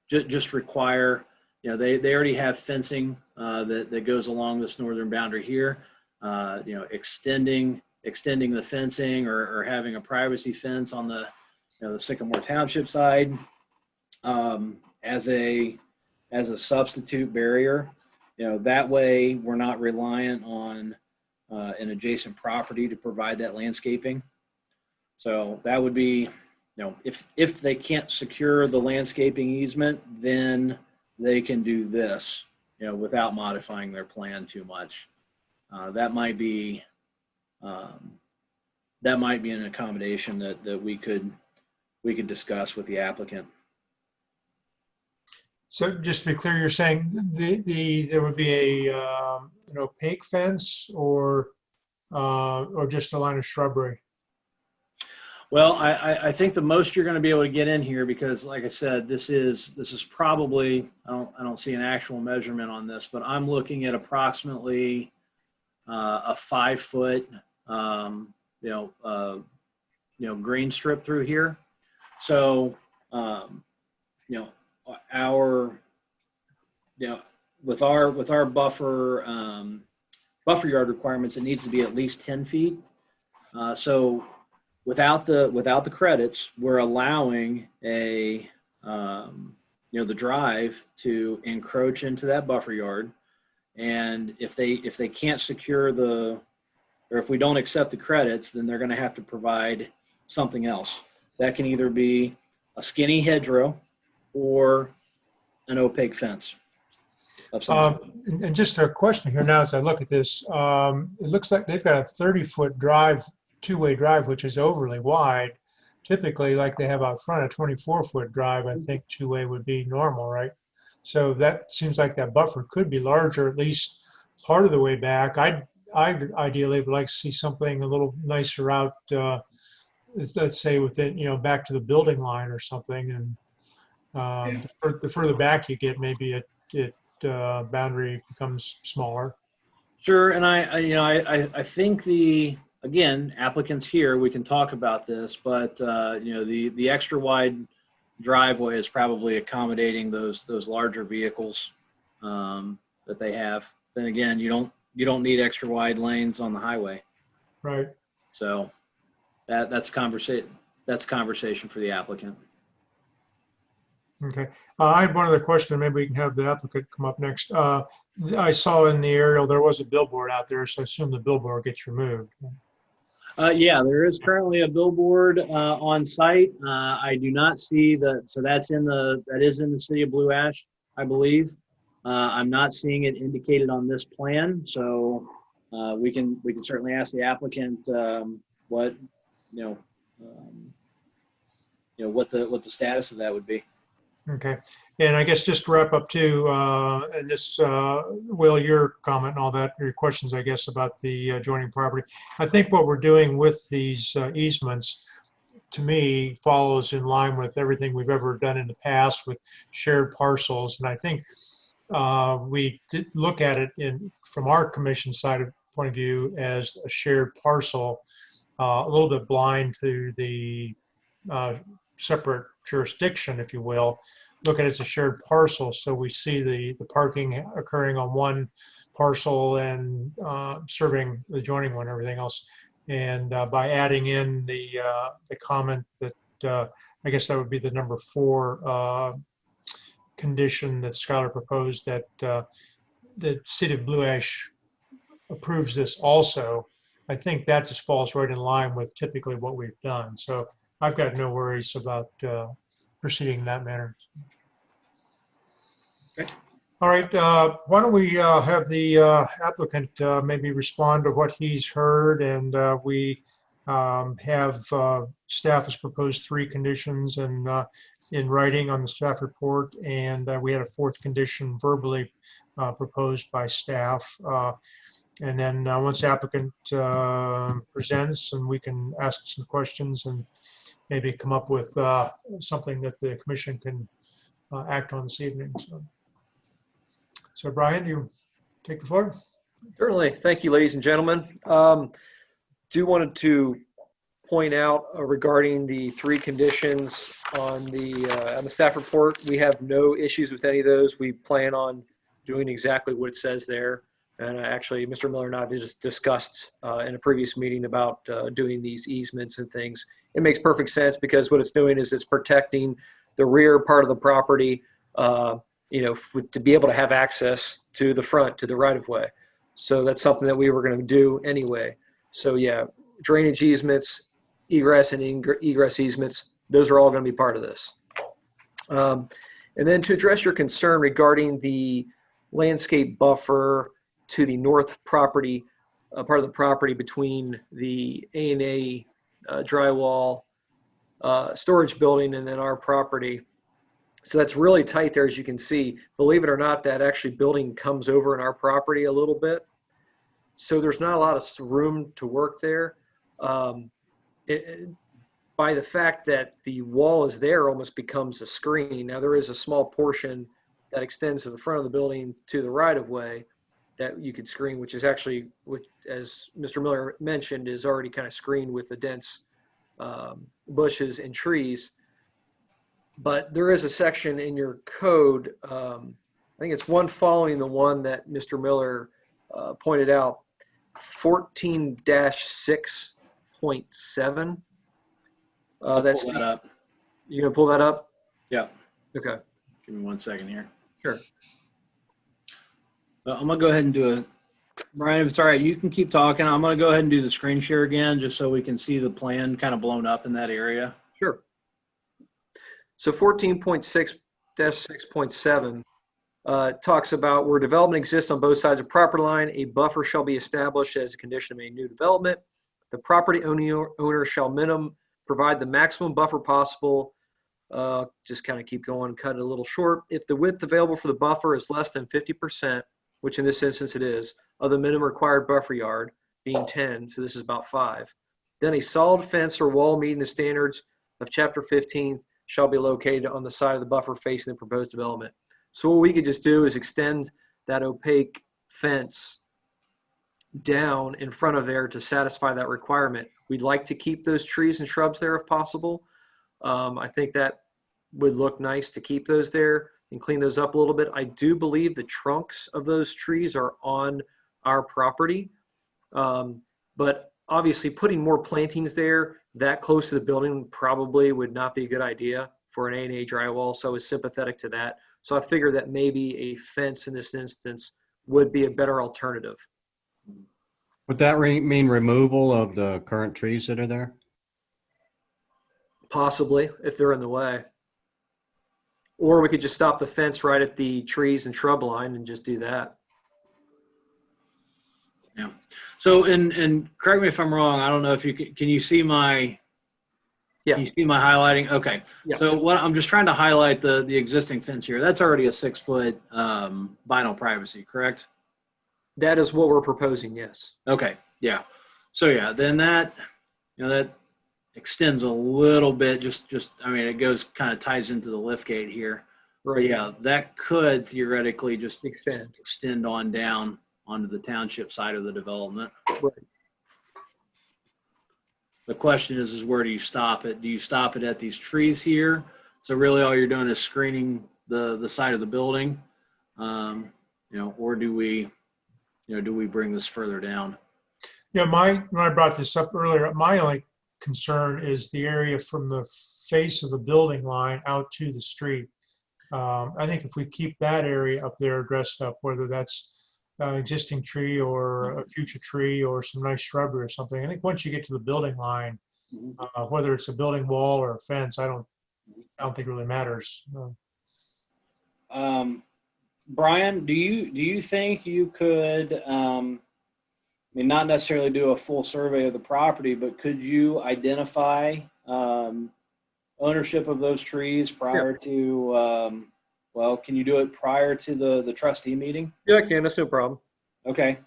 just require, they already have fencing that goes along this northern boundary here, extending the fencing, or having a privacy fence on the Sycamore Township side as a substitute barrier. That way we're not reliant on an adjacent property to provide that landscaping. So that would be, if they can't secure the landscaping easement, then they can do this, without modifying their plan too much. That might be an accommodation that we could discuss with the applicant. So just to be clear, you're saying there would be an opaque fence, or just a line of shrubbery? Well, I think the most you're going to be able to get in here, because like I said, this is probably, I don't see an actual measurement on this, but I'm looking at approximately a 5 foot green strip through here. So with our buffer yard requirements, it needs to be at least 10 feet. So without the credits, we're allowing the drive to encroach into that buffer yard. And if they can't secure or if we don't accept the credits, then they're going to have to provide something else. That can either be a skinny hedgerow or an opaque fence of some sort. And just a question here now as I look at this, it looks like they've got a 30-foot drive, two-way drive, which is overly wide. Typically, like they have out front, a 24-foot drive, I think two-way would be normal, right? So that seems like that buffer could be larger, at least part of the way back. I ideally would like to see something a little nicer out, let's say within, back to the building line or something. And the further back you get, maybe boundary becomes smaller. Sure, and I think again, applicants here, we can talk about this, but the extra wide driveway is probably accommodating those larger vehicles that they have. Then again, you don't need extra wide lanes on the highway. Right. So that's a conversation for the applicant. Okay. I had one other question. Maybe we can have the applicant come up next. I saw in the aerial there was a billboard out there, so I assume the billboard gets removed. Yeah, there is currently a billboard on site. I do not see so that is in the city of Blue Ash, I believe. I'm not seeing it indicated on this plan, so we can certainly ask the applicant what what the status of that would be. Okay. And I guess just to wrap up too, and this, Will, your comment and all that, your questions, I guess, about the adjoining property. I think what we're doing with these easements, to me, follows in line with everything we've ever done in the past with shared parcels. And I think we did look at it from our commission side of point of view as a shared parcel, a little bit blind to the separate jurisdiction, if you will. Look at it as a shared parcel, so we see the parking occurring on one parcel and serving the adjoining one, everything else. And by adding in the comment that I guess that would be the number 4 condition that Skylar proposed, that the city of Blue Ash approves this also. I think that just falls right in line with typically what we've done. So I've got no worries about proceeding in that manner. Okay. All right. Why don't we have the applicant maybe respond to what he's heard, and we have staff has proposed 3 conditions and in writing on the staff report, and we had a 4th condition verbally proposed by staff. And then once the applicant presents, and we can ask some questions and maybe come up with something that the commission can act on this evening. So Brian, you take the floor. Certainly. Thank you, ladies and gentlemen. Do wanted to point out regarding the 3 conditions on the staff report. We have no issues with any of those. We plan on doing exactly what it says there. And actually, Mr. Miller and I just discussed in a previous meeting about doing these easements and things. It makes perfect sense because what it's doing is it's protecting the rear part of the property, to be able to have access to the front, to the right of way. So that's something that we were going to do anyway. So yeah, drainage easements, egress and egress easements, those are all going to be part of this. And then to address your concern regarding the landscape buffer to the north property, part of the property between the A&A drywall storage building and then our property. So that's really tight there, as you can see. Believe it or not, that actually building comes over in our property a little bit. So there's not a lot of room to work there. By the fact that the wall is there, almost becomes a screen. Now there is a small portion that extends to the front of the building to the right of way that you could screen, which is actually, as Mr. Miller mentioned, is already kind of screened with the dense bushes and trees. But there is a section in your code, I think it's one following the one that Mr. Miller pointed out, 14-6.7. That's pull that up. You gonna pull that up? Yeah. Okay. Give me 1 second here. Sure. I'm gonna go ahead and do Brian, if it's all right, you can keep talking. I'm gonna go ahead and do the screen share again, just so we can see the plan kind of blown up in that area. Sure. So 14.6-6.7 talks about where development exists on both sides of property line, a buffer shall be established as a condition of any new development. The property owner shall provide the maximum buffer possible. Just kind of keep going, cut it a little short. If the width available for the buffer is less than 50%, which in this instance it is, of the minimum required buffer yard, being 10, so this is about 5, then a solid fence or wall meeting the standards of Chapter 15 shall be located on the side of the buffer facing the proposed development. So what we could just do is extend that opaque fence down in front of there to satisfy that requirement. We'd like to keep those trees and shrubs there if possible. I think that would look nice to keep those there and clean those up a little bit. I do believe the trunks of those trees are on our property. But obviously putting more plantings there that close to the building probably would not be a good idea for an A&A drywall. So I was sympathetic to that. So I figured that maybe a fence in this instance would be a better alternative. Would that mean removal of the current trees that are there? Possibly, if they're in the way. Or we could just stop the fence right at the trees and shrub line and just do that. Yeah. So, and correct me if I'm wrong. I don't know if you can you see my Yeah. You see my highlighting? Okay. Yeah. So what I'm just trying to highlight the existing fence here. That's already a 6-foot vinyl privacy, correct? That is what we're proposing, yes. Okay. Yeah. So yeah, then that, that extends a little bit. I mean, it goes kind of ties into the lift gate here. But yeah, that could theoretically just extend on down onto the township side of the development. Right. The question is where do you stop it? Do you stop it at these trees here? So really all you're doing is screening the side of the building, or do we bring this further down? Yeah, when I brought this up earlier, my only concern is the area from the face of the building line out to the street. I think if we keep that area up there dressed up, whether that's existing tree or a future tree or some nice shrubbery or something, I think once you get to the building line, whether it's a building wall or a fence, I don't think it really matters. Brian, do you think you could, not necessarily do a full survey of the property, but could you identify ownership of those trees prior to, can you do it prior to the trustee meeting? Yeah, I can. That's no problem. Okay.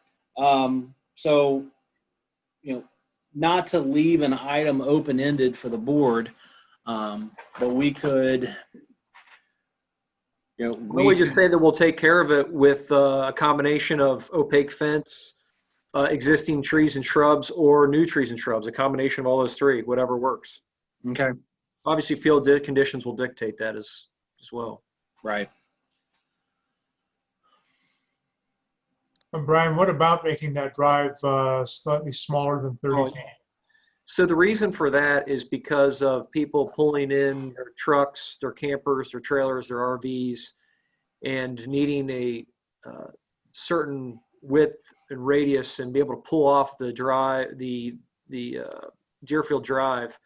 So, not to leave an item open-ended for the board, but we could, we just say that we'll take care of it with a combination of opaque fence, existing trees and shrubs, or new trees and shrubs, a combination of all those three, whatever works. Okay. Obviously, field conditions will dictate that as well. Right. Brian, what about making that drive slightly smaller than 30 feet? So the reason for that is because of people pulling in their trucks, their campers, their trailers, their RVs, and needing a certain width and radius and be able to pull off the Deerfield Drive.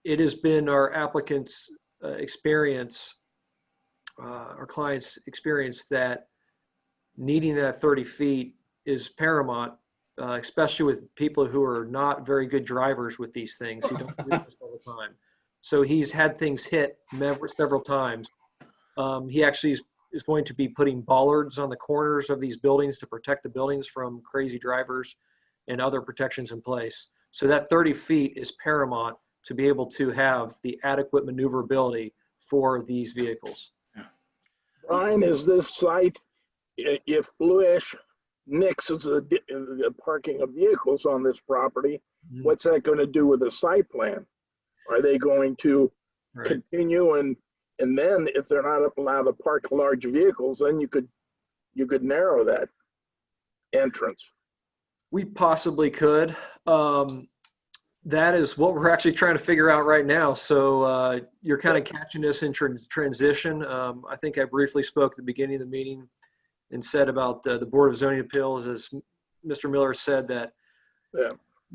It has been our applicants' experience, our clients' experience, that needing that 30 feet is paramount, especially with people who are not very good drivers with these things, who don't do this all the time. So he's had things hit several times. He actually is going to be putting bollards on the corners of these buildings to protect the buildings from crazy drivers and other protections in place. So that 30 feet is paramount to be able to have the adequate maneuverability for these vehicles. Brian, is this site, if Blue Ash nixes the parking of vehicles on this property, what's that going to do with the site plan? Are they going to continue and then if they're not allowed to park large vehicles, then you could narrow that entrance? We possibly could. That is what we're actually trying to figure out right now. So you're kind of catching us in transition. I think I briefly spoke at the beginning of the meeting and said about the Board of Zoning Appeals, as Mr. Miller said, that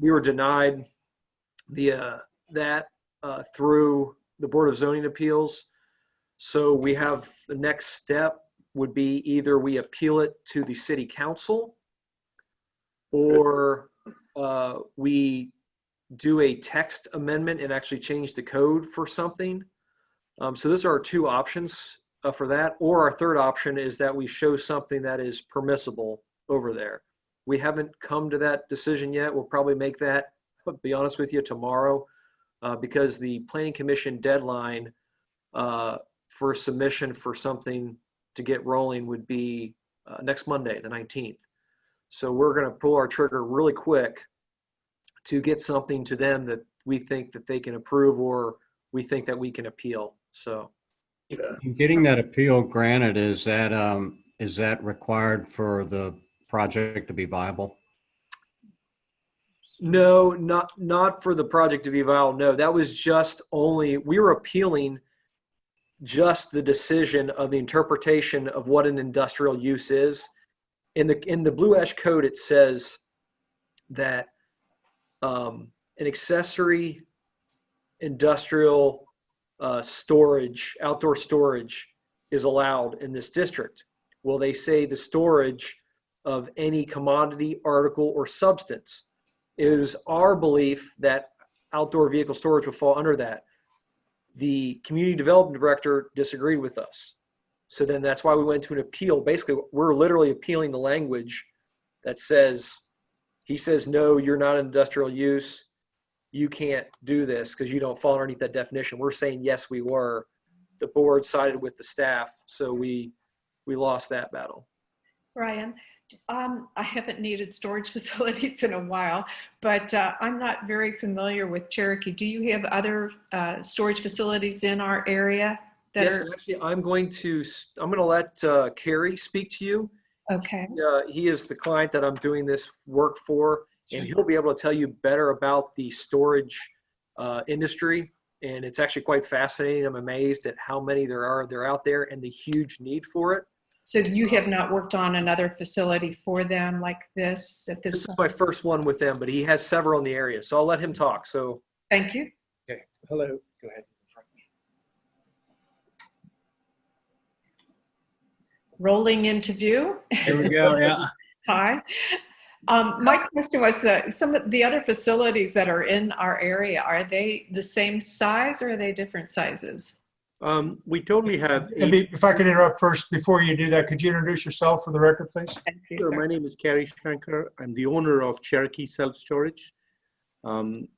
we were denied that through the Board of Zoning Appeals. So we have the next step would be either we appeal it to the city council or we do a text amendment and actually change the code for something. So those are our two options for that. Or our third option is that we show something that is permissible over there. We haven't come to that decision yet. We'll probably make that, to be honest with you, tomorrow, because the Planning Commission deadline for submission for something to get rolling would be next Monday, the 19th. So we're going to pull our trigger really quick to get something to them that we think that they can approve or we think that we can appeal. So getting that appeal granted, is that required for the project to be viable? No, not for the project to be viable. No, that was just only, we were appealing just the decision of the interpretation of what an industrial use is. In the Blue Ash Code, it says that an accessory industrial storage, outdoor storage, is allowed in this district. Well, they say the storage of any commodity, article, or substance. It is our belief that outdoor vehicle storage would fall under that. The community development director disagreed with us. So then that's why we went to an appeal. Basically, we're literally appealing the language that says, he says, no, you're not industrial use. You can't do this because you don't fall underneath that definition. We're saying, yes, we were. The board sided with the staff. So we lost that battle. Brian, I haven't needed storage facilities in a while, but I'm not very familiar with Cherokee. Do you have other storage facilities in our area that Yes, are? and actually, I'm going to let Kerry speak to you. Okay. He is the client that I'm doing this work for, and he'll be able to tell you better about the storage industry. And it's actually quite fascinating. I'm amazed at how many they're out there and the huge need for it. So you have not worked on another facility for them like this at this This is point? my first one with them, but he has several in the area. So I'll let him talk. So, Thank you. okay. Hello. Go ahead. Rolling into view. Here we go. Yeah. Hi. My question was, some of the other facilities that are in our area, are they the same size or are they different sizes? We totally have And if I could interrupt first, before you do that, could you introduce yourself for the record, please? Thank you, Sure, sir. my name is Kerry Shankar. I'm the owner of Cherokee Self-Storage. Do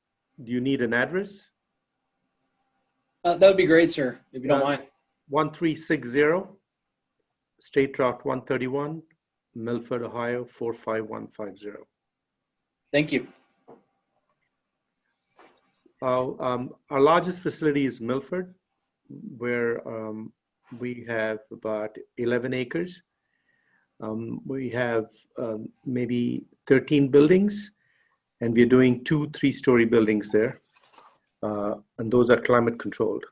you need an address? That would be great, sir, if you don't mind. 1360 State Route 131, Milford, Ohio 45150. Thank you. Our largest facility is Milford, where we have about 11 acres. We have maybe 13 buildings, and we're doing 2 3-story buildings there, and those are climate controlled.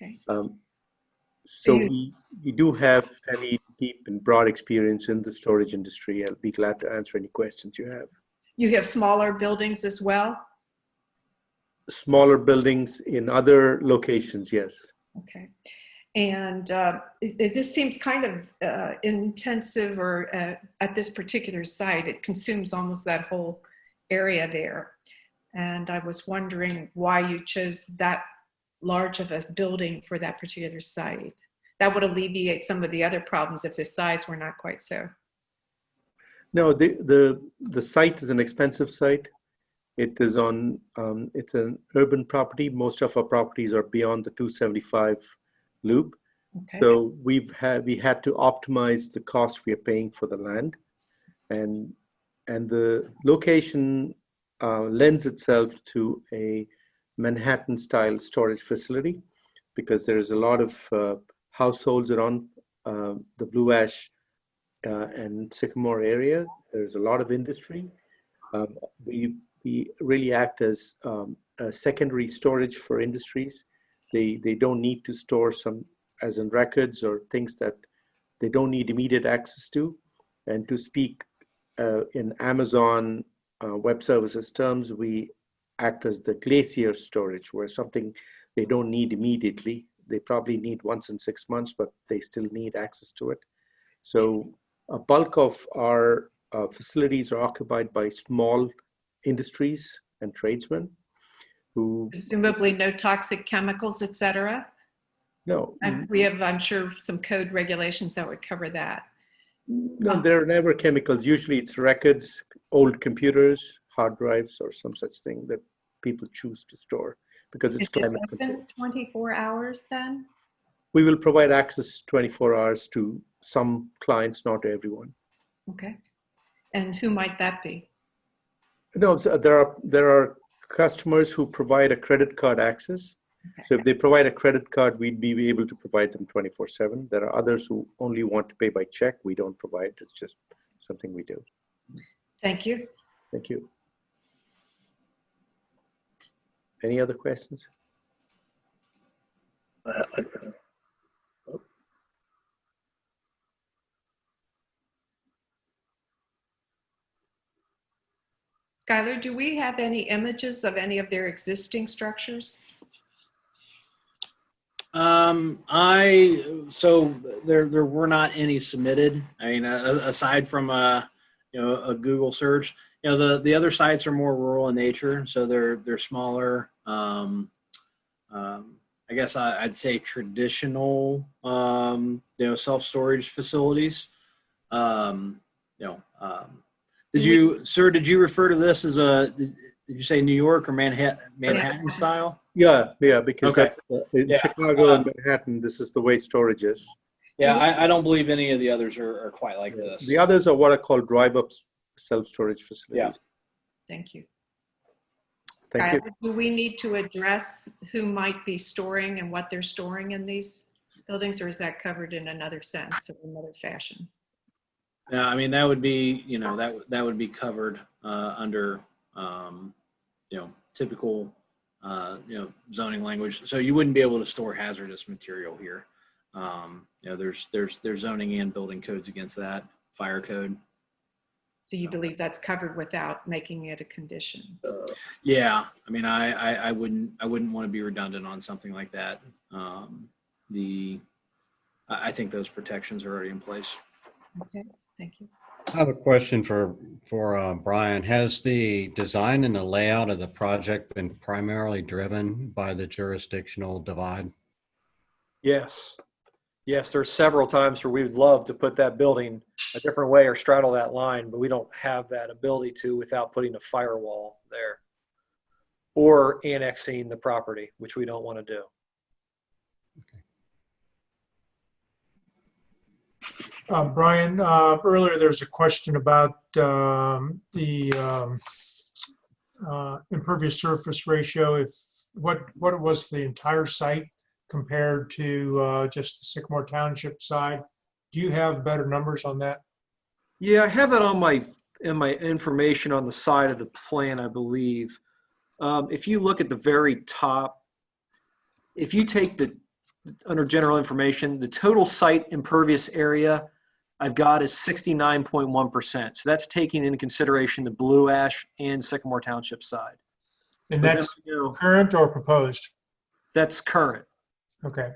Okay. So we do have fairly deep and broad experience in the storage industry. I'll be glad to answer any questions you have. You have smaller buildings as well? Smaller buildings in other locations, yes. Okay. And this seems kind of intensive, or at this particular site, it consumes almost that whole area there. And I was wondering why you chose that large of a building for that particular site. That would alleviate some of the other problems if the size were not quite so. No, the site is an expensive site. It is on, it's an urban property. Most of our properties are beyond the 275 loop. Okay. So we had to optimize the cost we are paying for the land, and the location lends itself to a Manhattan style storage facility, because there's a lot of households around the Blue Ash and Sycamore area. There's a lot of industry. We really act as a secondary storage for industries. They don't need to store some, as in records or things that they don't need immediate access to. And to speak in Amazon Web Services terms, we act as the glacier storage, where something they don't need immediately. They probably need once in 6 months, but they still need access to it. So a bulk of our facilities are occupied by small industries and tradesmen who— Presumably no toxic chemicals, et cetera. No, We have, I'm sure, some code regulations that would cover that. no, there are never chemicals. Usually it's records, old computers, hard drives, or some such thing that people choose to store because it's Is it climate open controlled. 24 hours then? We will provide access 24 hours to some clients, not to everyone. Okay. And who might that be? No, so there are customers who provide a credit card access. Okay. So if they provide a credit card, we'd be able to provide them 24/7. There are others who only want to pay by check. We don't provide. It's just something we do. Thank you. Thank you. Any other questions? Skylar, do we have any images of any of their existing structures? So there were not any submitted. I mean, aside from a Google search, the other sites are more rural in nature, so they're smaller. I guess I'd say traditional, self-storage facilities. Did you refer to this as did you say New York or Manhattan style? Yeah, because Okay. that's, in Yeah. Chicago and Manhattan, this is the way storage is. Yeah, I don't believe any of the others are quite like this. The others are what are called drive-up self-storage facilities. Yeah. Thank you. Thank you. Do we need to address who might be storing and what they're storing in these buildings, or is that covered in another sense or another fashion? Yeah, I mean, that would be, that would be covered under, typical, zoning language. So you wouldn't be able to store hazardous material here. There's zoning and building codes against that, fire code. So you believe that's covered without making it a condition? Yeah, I mean, I wouldn't want to be redundant on something like that. I think those protections are already in place. Okay, thank you. I have a question for Brian. Has the design and the layout of the project been primarily driven by the jurisdictional divide? Yes. Yes, there's several times where we would love to put that building a different way or straddle that line, but we don't have that ability to without putting a firewall there or annexing the property, which we don't want to do. Brian, earlier there's a question about the impervious surface ratio. What it was for the entire site compared to just the Sycamore Township side. Do you have better numbers on that? Yeah, I have that on my information on the side of the plan, I believe. If you look at the very top, if you take under general information, the total site impervious area I've got is 69.1%. So that's taking into consideration the Blue Ash and Sycamore Township side. And that's current or proposed? That's current. Okay.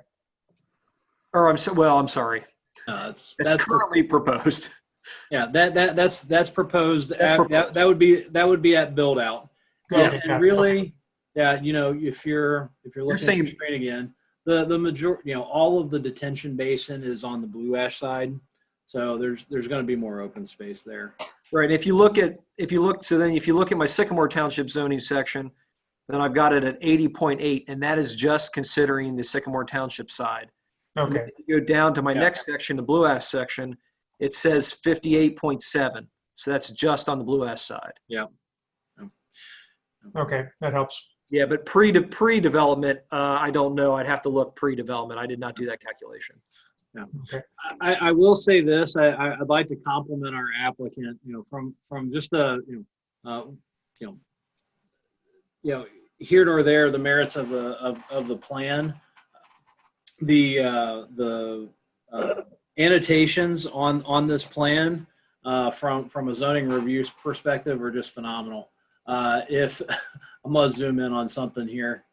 Or I'm sorry. That's currently proposed. Yeah, that's proposed. That's proposed. That would be at build out. Yeah, Okay, and really, if you're looking saying- at the screen again, the majority, all of the detention basin is on the Blue Ash side, so there's going to be more open space there. Right. If you look at my Sycamore Township zoning section, then I've got it at 80.8, and that is just considering the Sycamore Township side. And then Okay. if you go down to my next section, the Blue Ash section, it says 58.7. So that's just on the Blue Ash side. Yeah. Okay, that helps. Yeah, but pre-development, I don't know. I'd have to look pre-development. I did not do that calculation. Yeah. Okay. I will say this. I'd like to compliment our applicant. From just here nor there, the merits of the plan. The annotations on this plan from a zoning review perspective are just phenomenal. If I'm gonna zoom in on something here,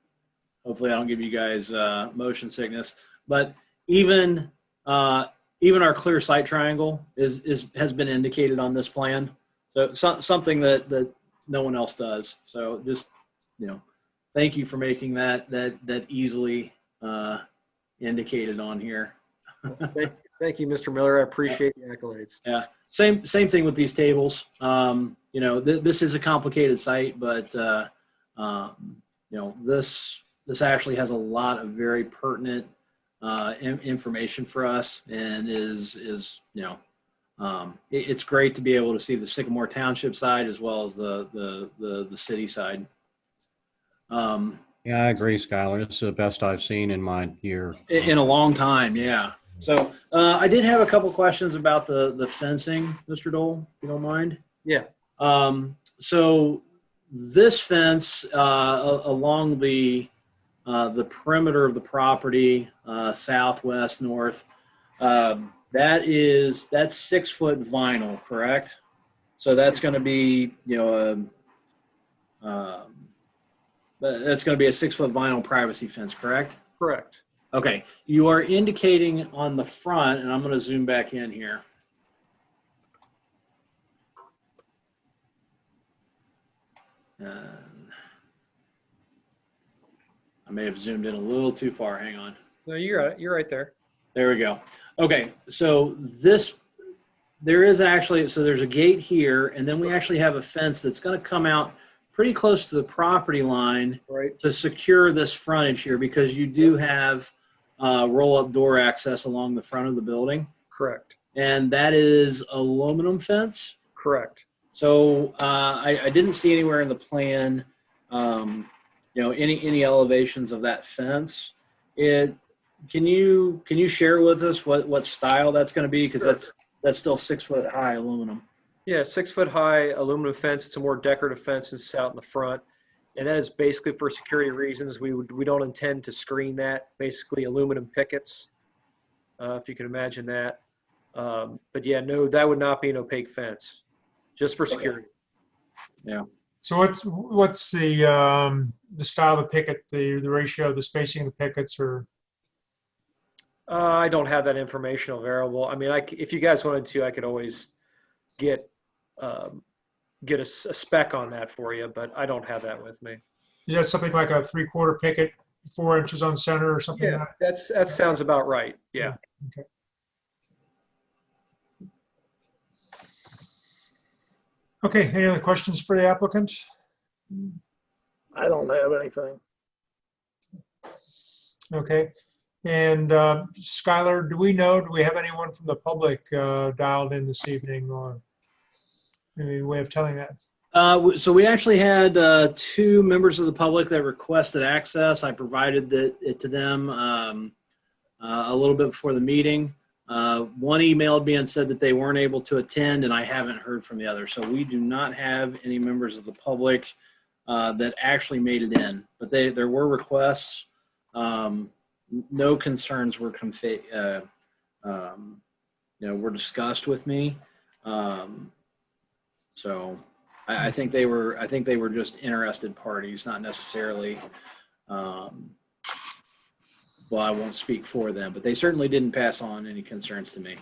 hopefully I don't give you guys motion sickness, but even our clear site triangle has been indicated on this plan. So something that no one else does. So just thank you for making that easily indicated on here. Thank you, Mr. Miller. I appreciate the accolades. Yeah. Same thing with these tables. This is a complicated site, but this actually has a lot of very pertinent information for us, and it's great to be able to see the Sycamore Township side as well as the city side. Yeah, I agree, Skylar. It's the best I've seen in my year. In a long time, yeah. So I did have a couple questions about the fencing, Mr. Dole, if you don't mind. Yeah. So this fence along the perimeter of the property, southwest, north, that's 6 foot vinyl, correct? So that's going to be that's going to be a 6 foot vinyl privacy fence, correct? Correct. Okay, you are indicating on the front, and I'm going to zoom back in here. I may have zoomed in a little too far. Hang on. No, you're right there. There we go. Okay, so there's a gate here, and then we actually have a fence that's going to come out pretty close to the property line, Right. to secure this frontage here, because you do have roll-up door access along the front of the building, Correct. and that is aluminum fence. Correct. So I didn't see anywhere in the plan, any elevations of that fence. Can you share with us what style that's going to be? Because that's still 6 foot high aluminum. Yeah, 6 foot high aluminum fence. It's a more decorative fence that's out in the front. And that is basically for security reasons. We don't intend to screen that. Basically aluminum pickets, if you can imagine that. But yeah, no, that would not be an opaque fence, just for security. Yeah. So what's the style of the picket, the ratio, the spacing of the pickets, or? I don't have that information available. I mean, if you guys wanted to, I could always get a spec on that for you, but I don't have that with me. Is that something like a 3/4 picket, 4 inches on center or something? Yeah, that sounds about right. Yeah. Okay. Okay, any other questions for the applicant? I don't have anything. Okay, and Skylar, do we have anyone from the public dialed in this evening, or any way of telling that? So we actually had 2 members of the public that requested access. I provided it to them a little bit before the meeting. One emailed me and said that they weren't able to attend, and I haven't heard from the other. So we do not have any members of the public that actually made it in, but there were requests. No concerns were were discussed with me. So I think they were just interested parties, not necessarily. Well, I won't speak for them, but they certainly didn't pass on any concerns to me.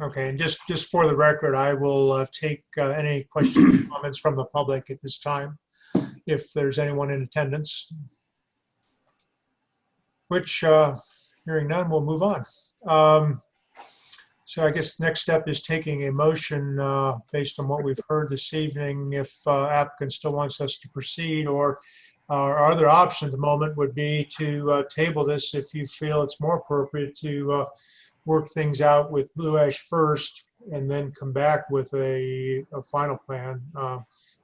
Okay, and just for the record, I will take any questions or comments from the public at this time, if there's anyone in attendance. Which, hearing none, we'll move on. So I guess next step is taking a motion based on what we've heard this evening, if applicant still wants us to proceed, or our other option at the moment would be to table this if you feel it's more appropriate to work things out with Blue Ash first and then come back with a final plan.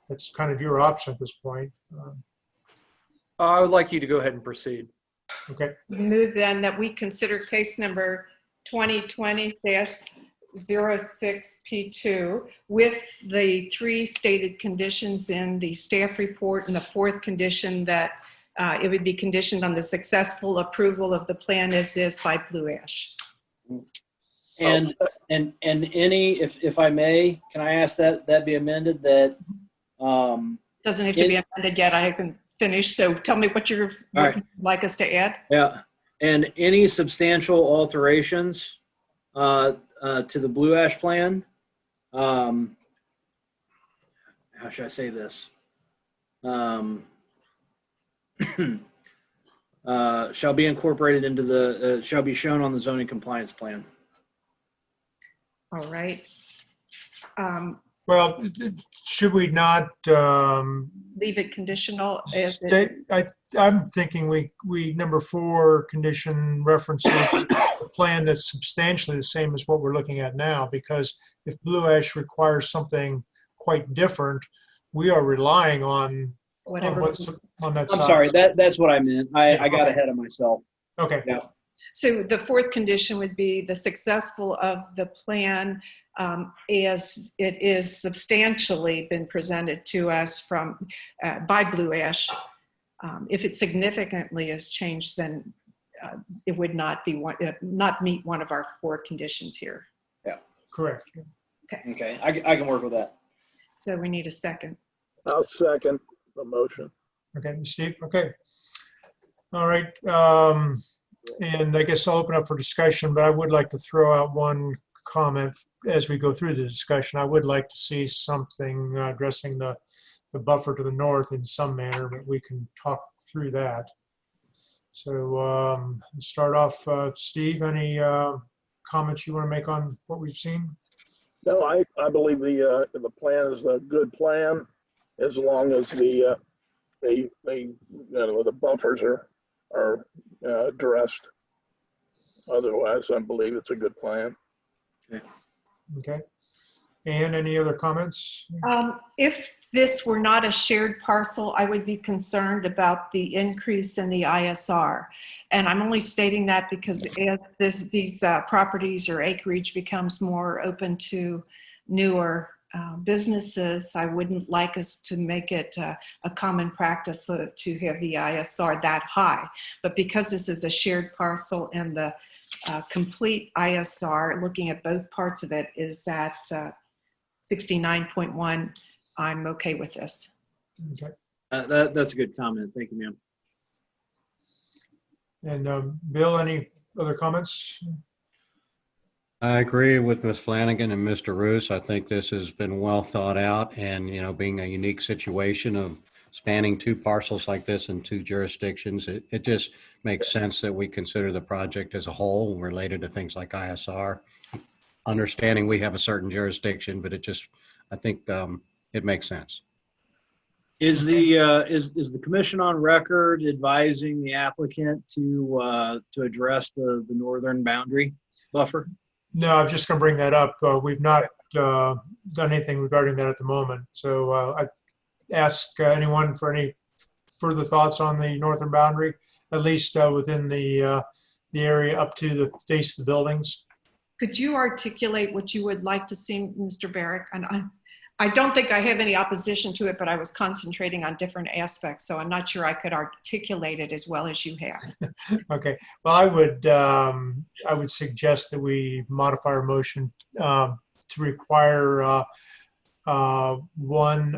That's kind of your option at this point. I would like you to go ahead and proceed. Okay. Move then that we consider case number 2020-06P2 with the 3 stated conditions in the staff report, and the 4th condition that it would be conditioned on the successful approval of the plan as is by Blue Ash. And any, if I may, can I ask that be amended, that Doesn't have to be amended yet. I can finish. So tell me what you'd like us to add. Yeah, and any substantial alterations to the Blue Ash plan, how should I say this? Shall be incorporated into the, shall be shown on the zoning compliance plan. All right. Well, should we not Leave it conditional. I'm thinking we number 4 condition references a plan that's substantially the same as what we're looking at now, because if Blue Ash requires something quite different, we are relying on Whatever. what's on that I'm side. sorry, that's what I meant. I got ahead of myself. Okay. Yeah. So the 4th condition would be the successful of the plan as it is substantially been presented to us from by Blue Ash. If it significantly is changed, then it would not meet one of our 4 conditions here. Yeah, Correct. okay, I can work with that. So we need a second. I'll second the motion. Okay, Steve. Okay. All right. And I guess I'll open up for discussion, but I would like to throw out one comment as we go through the discussion. I would like to see something addressing the the buffer to the north in some manner, but we can talk through that. So start off, Steve, any comments you want to make on what we've seen? No, I believe the plan is a good plan, as long as the the buffers are addressed. Otherwise, I believe it's a good plan. Okay. And any other comments? If this were not a shared parcel, I would be concerned about the increase in the ISR. And I'm only stating that because as these properties or acreage becomes more open to newer businesses, I wouldn't like us to make it a common practice to have the ISR that high. But because this is a shared parcel and the complete ISR, looking at both parts of it, is at 69.1, I'm okay with this. Okay. That's a good comment. Thank you, ma'am. And Bill, any other comments? I agree with Ms. Flanagan and Mr. Roos. I think this has been well thought out, and, you know, being a unique situation of spanning two parcels like this in two jurisdictions, it just makes sense that we consider the project as a whole related to things like ISR. Understanding we have a certain jurisdiction, but I think it makes sense. Is the commission on record advising the applicant to address the northern boundary buffer? No, I'm just going to bring that up. We've not done anything regarding that at the moment. So I ask anyone for any further thoughts on the northern boundary, at least within the area up to the face of the buildings. Could you articulate what you would like to see, Mr. Barrick? And I don't think I have any opposition to it, but I was concentrating on different aspects, so I'm not sure I could articulate it as well as you have. Okay. Well, I would suggest that we modify our motion to require one,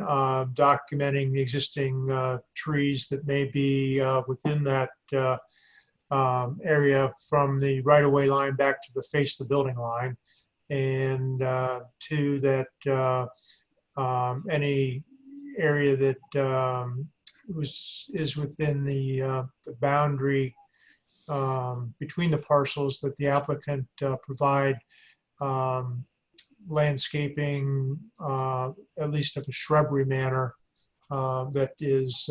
documenting the existing trees that may be within that area from the right-of-way line back to the face of the building line, and two, that any area that is within the boundary between the parcels, that the applicant provide landscaping, at least of a shrubbery manner, that is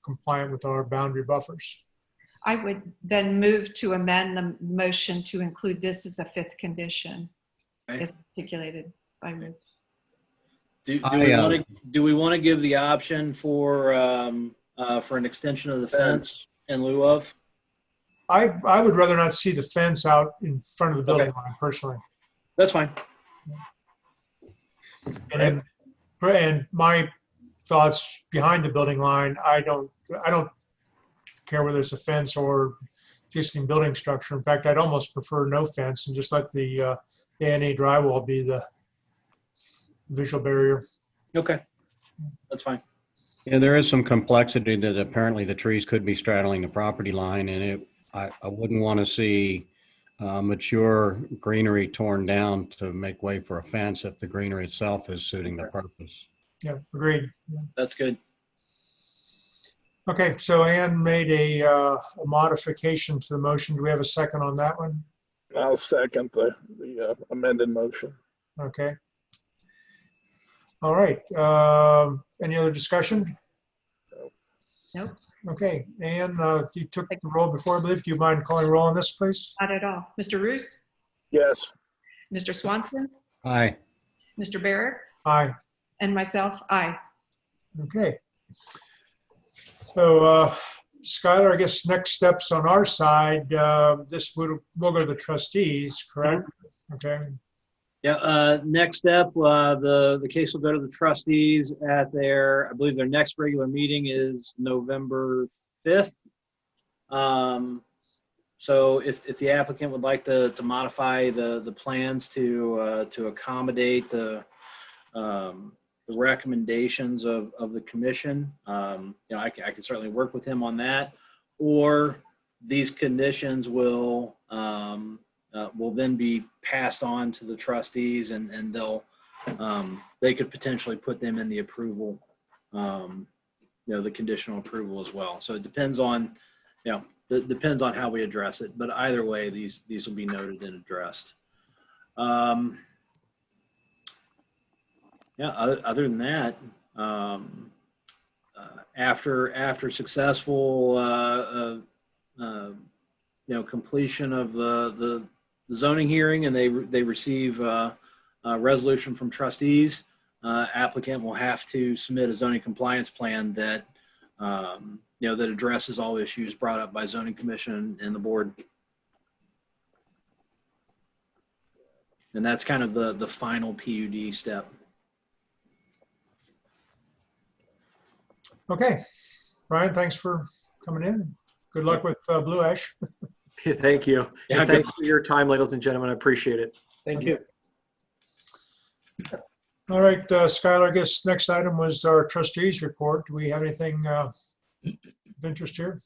compliant with our boundary buffers. I would then move to amend the motion to include this as a fifth condition, Okay. as articulated by Ruth. Do we want to give the option for an extension of the fence in lieu of? I would rather not see the fence out in front of the building line personally. That's fine. And my thoughts behind the building line, I don't care whether it's a fence or existing building structure. In fact, I'd almost prefer no fence and just let the A&E drywall be the visual barrier. Okay, that's fine. Yeah, there is some complexity that apparently the trees could be straddling the property line, and I wouldn't want to see mature greenery torn down to make way for a fence if the greenery itself is suiting the purpose. Yeah, agreed. That's good. Okay, so Ann made a modification to the motion. Do we have a second on that one? I'll second the amended motion. Okay. All right. Any other discussion? Nope, Okay, Ann, you took the roll before, I believe. Do you mind calling roll on this, please? not at all. Mr. Roos, Yes. Mr. Swanson, Aye. Mr. Barrick, Aye. and myself, aye. Okay. So, Skylar, I guess next steps on our side, we'll go to the trustees, correct? Okay. Yeah. Next step, the case will go to the trustees at I believe their next regular meeting is November 5th. So if the applicant would like to modify the plans to accommodate the recommendations of the commission, I can certainly work with him on that. Or these conditions will then be passed on to the trustees, and they could potentially put them in the approval the conditional approval as well. So it depends on, it depends on how we address it. But either way, these will be noted and addressed. Other than that, after successful completion of the zoning hearing, and they receive a resolution from trustees, applicant will have to submit a zoning compliance plan that that addresses all issues brought up by zoning commission and the board. And that's kind of the final PUD step. Okay, Brian, thanks for coming in. Good luck with Blue Ash. Thank you. Yeah, And thanks for your time, ladies and gentlemen. I appreciate it. Thank you. All right, Skylar, I guess next item was our trustees report. Do we have anything of interest here?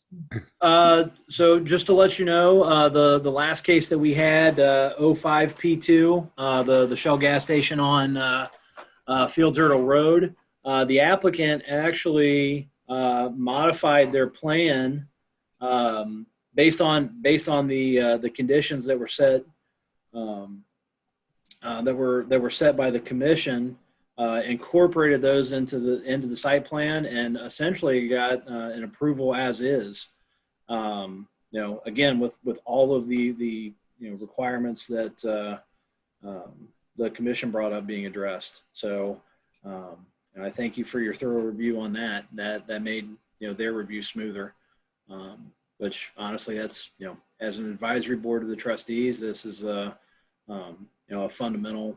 So just to let you know, the last case that we had, 05P2, the Shell gas station on Fields Erdel Road, the applicant actually modified their plan based on the conditions that were set that were set by the commission, incorporated those into the site plan, and essentially got an approval as is. Again, with all of the requirements that the commission brought up being addressed. So I thank you for your thorough review on that. That made their review smoother. Which honestly, that's as an advisory board of the trustees, this is a fundamental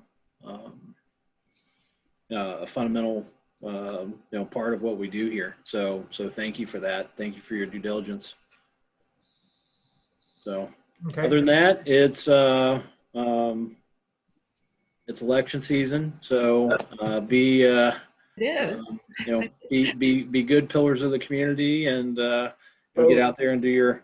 part of what we do here. So thank you for that. Thank you for your due diligence. So Okay. other than that, it's election season. So be It is. be good pillars of the community, and get out there and do your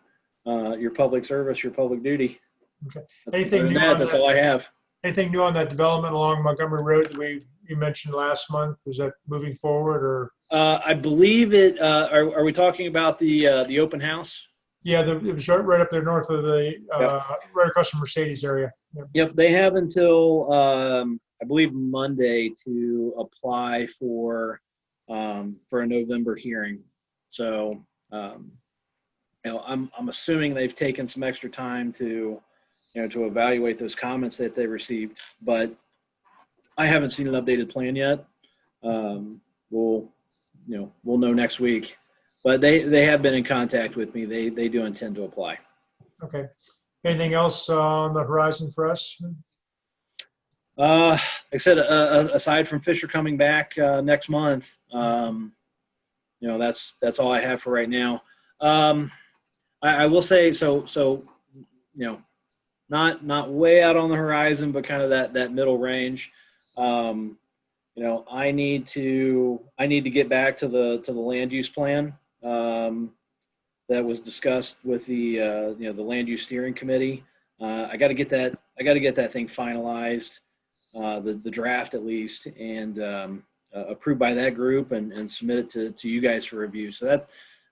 public service, your public duty. Okay. That's all I have. Anything new on that development along Montgomery Road that you mentioned last month? Is that moving forward, or? I believe it. Are we talking about the open house? Yeah, it was right up there north of the right across from Mercedes area. Yep, they have until I believe Monday to apply for a November hearing. So I'm assuming they've taken some extra time to to evaluate those comments that they received, but I haven't seen an updated plan yet. We'll know next week, but they have been in contact with me. They do intend to apply. Okay. Anything else on the horizon for us? Like I said, aside from Fisher coming back next month, that's all I have for right now. I will say so not way out on the horizon, but kind of that middle range. I need to get back to the land use plan that was discussed with the the land use steering committee. I got to get that thing finalized, the draft at least, and approved by that group and submit it to you guys for review. So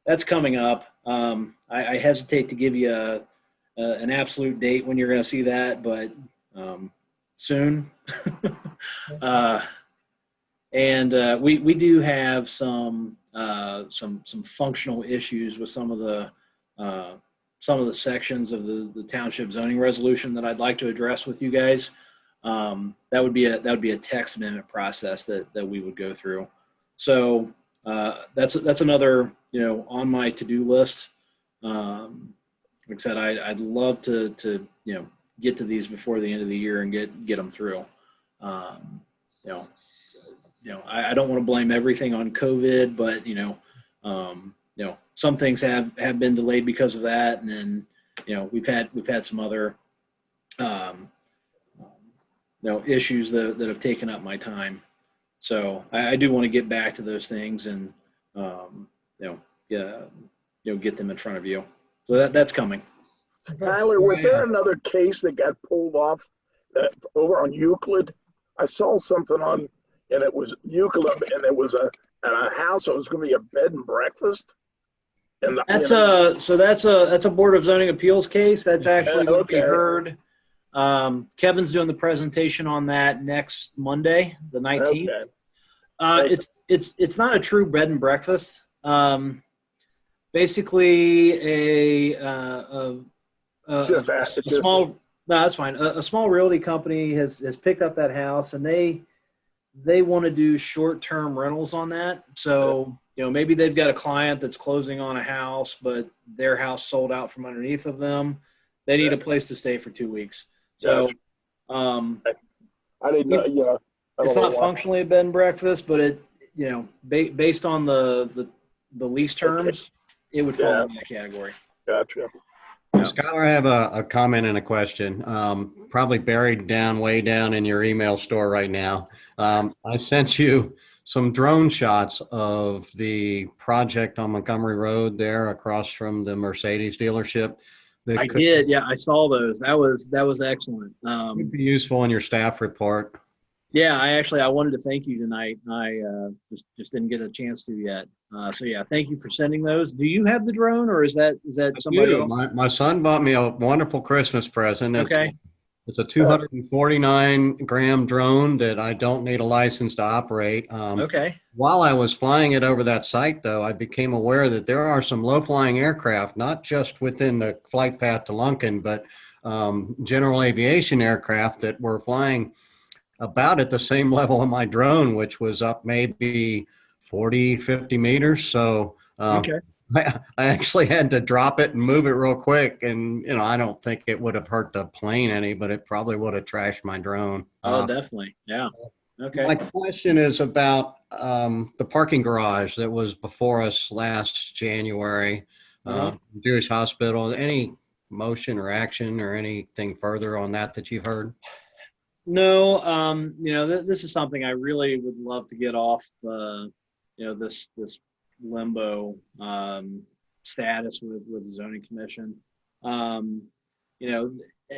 that's coming up. I hesitate to give you an absolute date when you're going to see that, but soon. And we do have some functional issues with some of the sections of the township zoning resolution that I'd like to address with you guys. That would be a text amendment process that we would go through. So that's another on my to-do list. Like I said, I'd love to get to these before the end of the year and get them through. I don't want to blame everything on COVID, but some things have been delayed because of that, and then we've had some other issues that have taken up my time. So I do want to get back to those things and get them in front of you. So that's coming. Tyler, was there another case that got pulled off over on Euclid? I saw something and it was Euclid, and it was a a house that was going to be a bed and breakfast? And That's a Board of Zoning Appeals case. That's actually going to be Okay. heard. Kevin's doing the presentation on that next Monday, the 19th. Okay. It's not a true bed and breakfast. Basically, a small. No, that's fine. A small realty company has picked up that house, and they want to do short-term rentals on that. So, maybe they've got a client that's closing on a house, but their house sold out from underneath of them. They need a place to stay for 2 weeks. So, I didn't know. Yeah, it's not functionally a bed and breakfast, but it, based on the lease terms, it would fall in that category. Gotcha. Skylar, I have a comment and a question, probably buried way down in your email store right now. I sent you some drone shots of the project on Montgomery Road there across from the Mercedes dealership. I did. Yeah, I saw those. That was excellent. Would be useful in your staff report. Yeah, I wanted to thank you tonight. I just didn't get a chance to yet. So yeah, thank you for sending those. Do you have the drone, or is that somebody else? My son bought me a wonderful Christmas present. Okay. It's a 249-gram drone that I don't need a license to operate. Okay. While I was flying it over that site, though, I became aware that there are some low-flying aircraft, not just within the flight path to Lunken, but general aviation aircraft that were flying about at the same level of my drone, which was up maybe 40, 50 meters. So Okay. I actually had to drop it and move it real quick. And, I don't think it would have hurt the plane any, but it probably would have trashed my drone. Oh, definitely. Yeah. Okay. My question is about the parking garage that was before us last January, Jewish Hospital. Any motion or action or anything further on that you've heard? No, this is something I really would love to get off this limbo status with the zoning commission.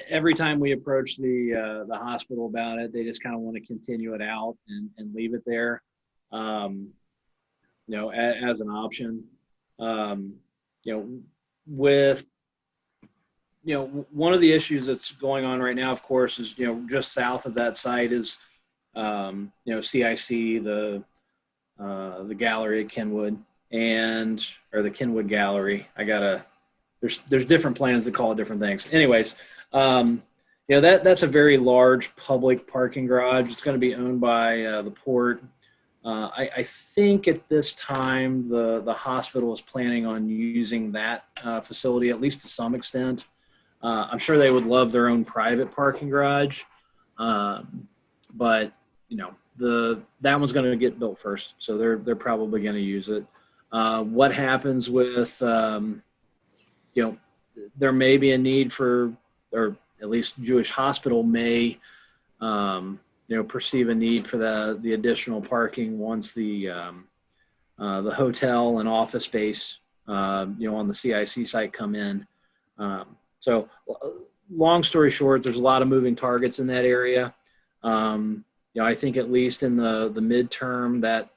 Every time we approach the hospital about it, they just kind of want to continue it out and leave it there, as an option. One of the issues that's going on right now, of course, is, just south of that site is, CIC, the gallery at Kenwood or the Kenwood Gallery. There's different plans that call it different things. Anyways, that's a very large public parking garage. It's going to be owned by the port. I think at this time, the hospital is planning on using that facility, at least to some extent. I'm sure they would love their own private parking garage, but that one's going to get built first, so they're probably going to use it. What happens with there may be a need for, or at least Jewish Hospital may perceive a need for the additional parking once the hotel and office space on the CIC site come in. So long story short, there's a lot of moving targets in that area. I think at least in the midterm that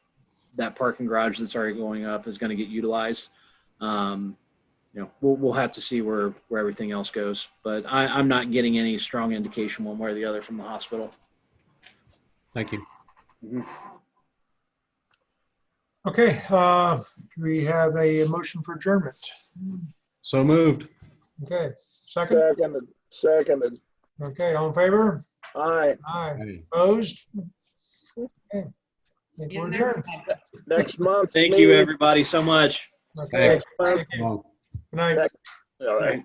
parking garage that's already going up is going to get utilized. We'll have to see where everything else goes, but I'm not getting any strong indication one way or the other from the hospital. Thank you. Mm-hmm. Okay, we have a motion for adjournment. So moved. Okay, second? Seconded. Okay, all in favor? Aye. Aye. Opposed? Okay. Think we're adjourned. Next month. Thank you, everybody, so much. Okay. Next month. Good night. All right.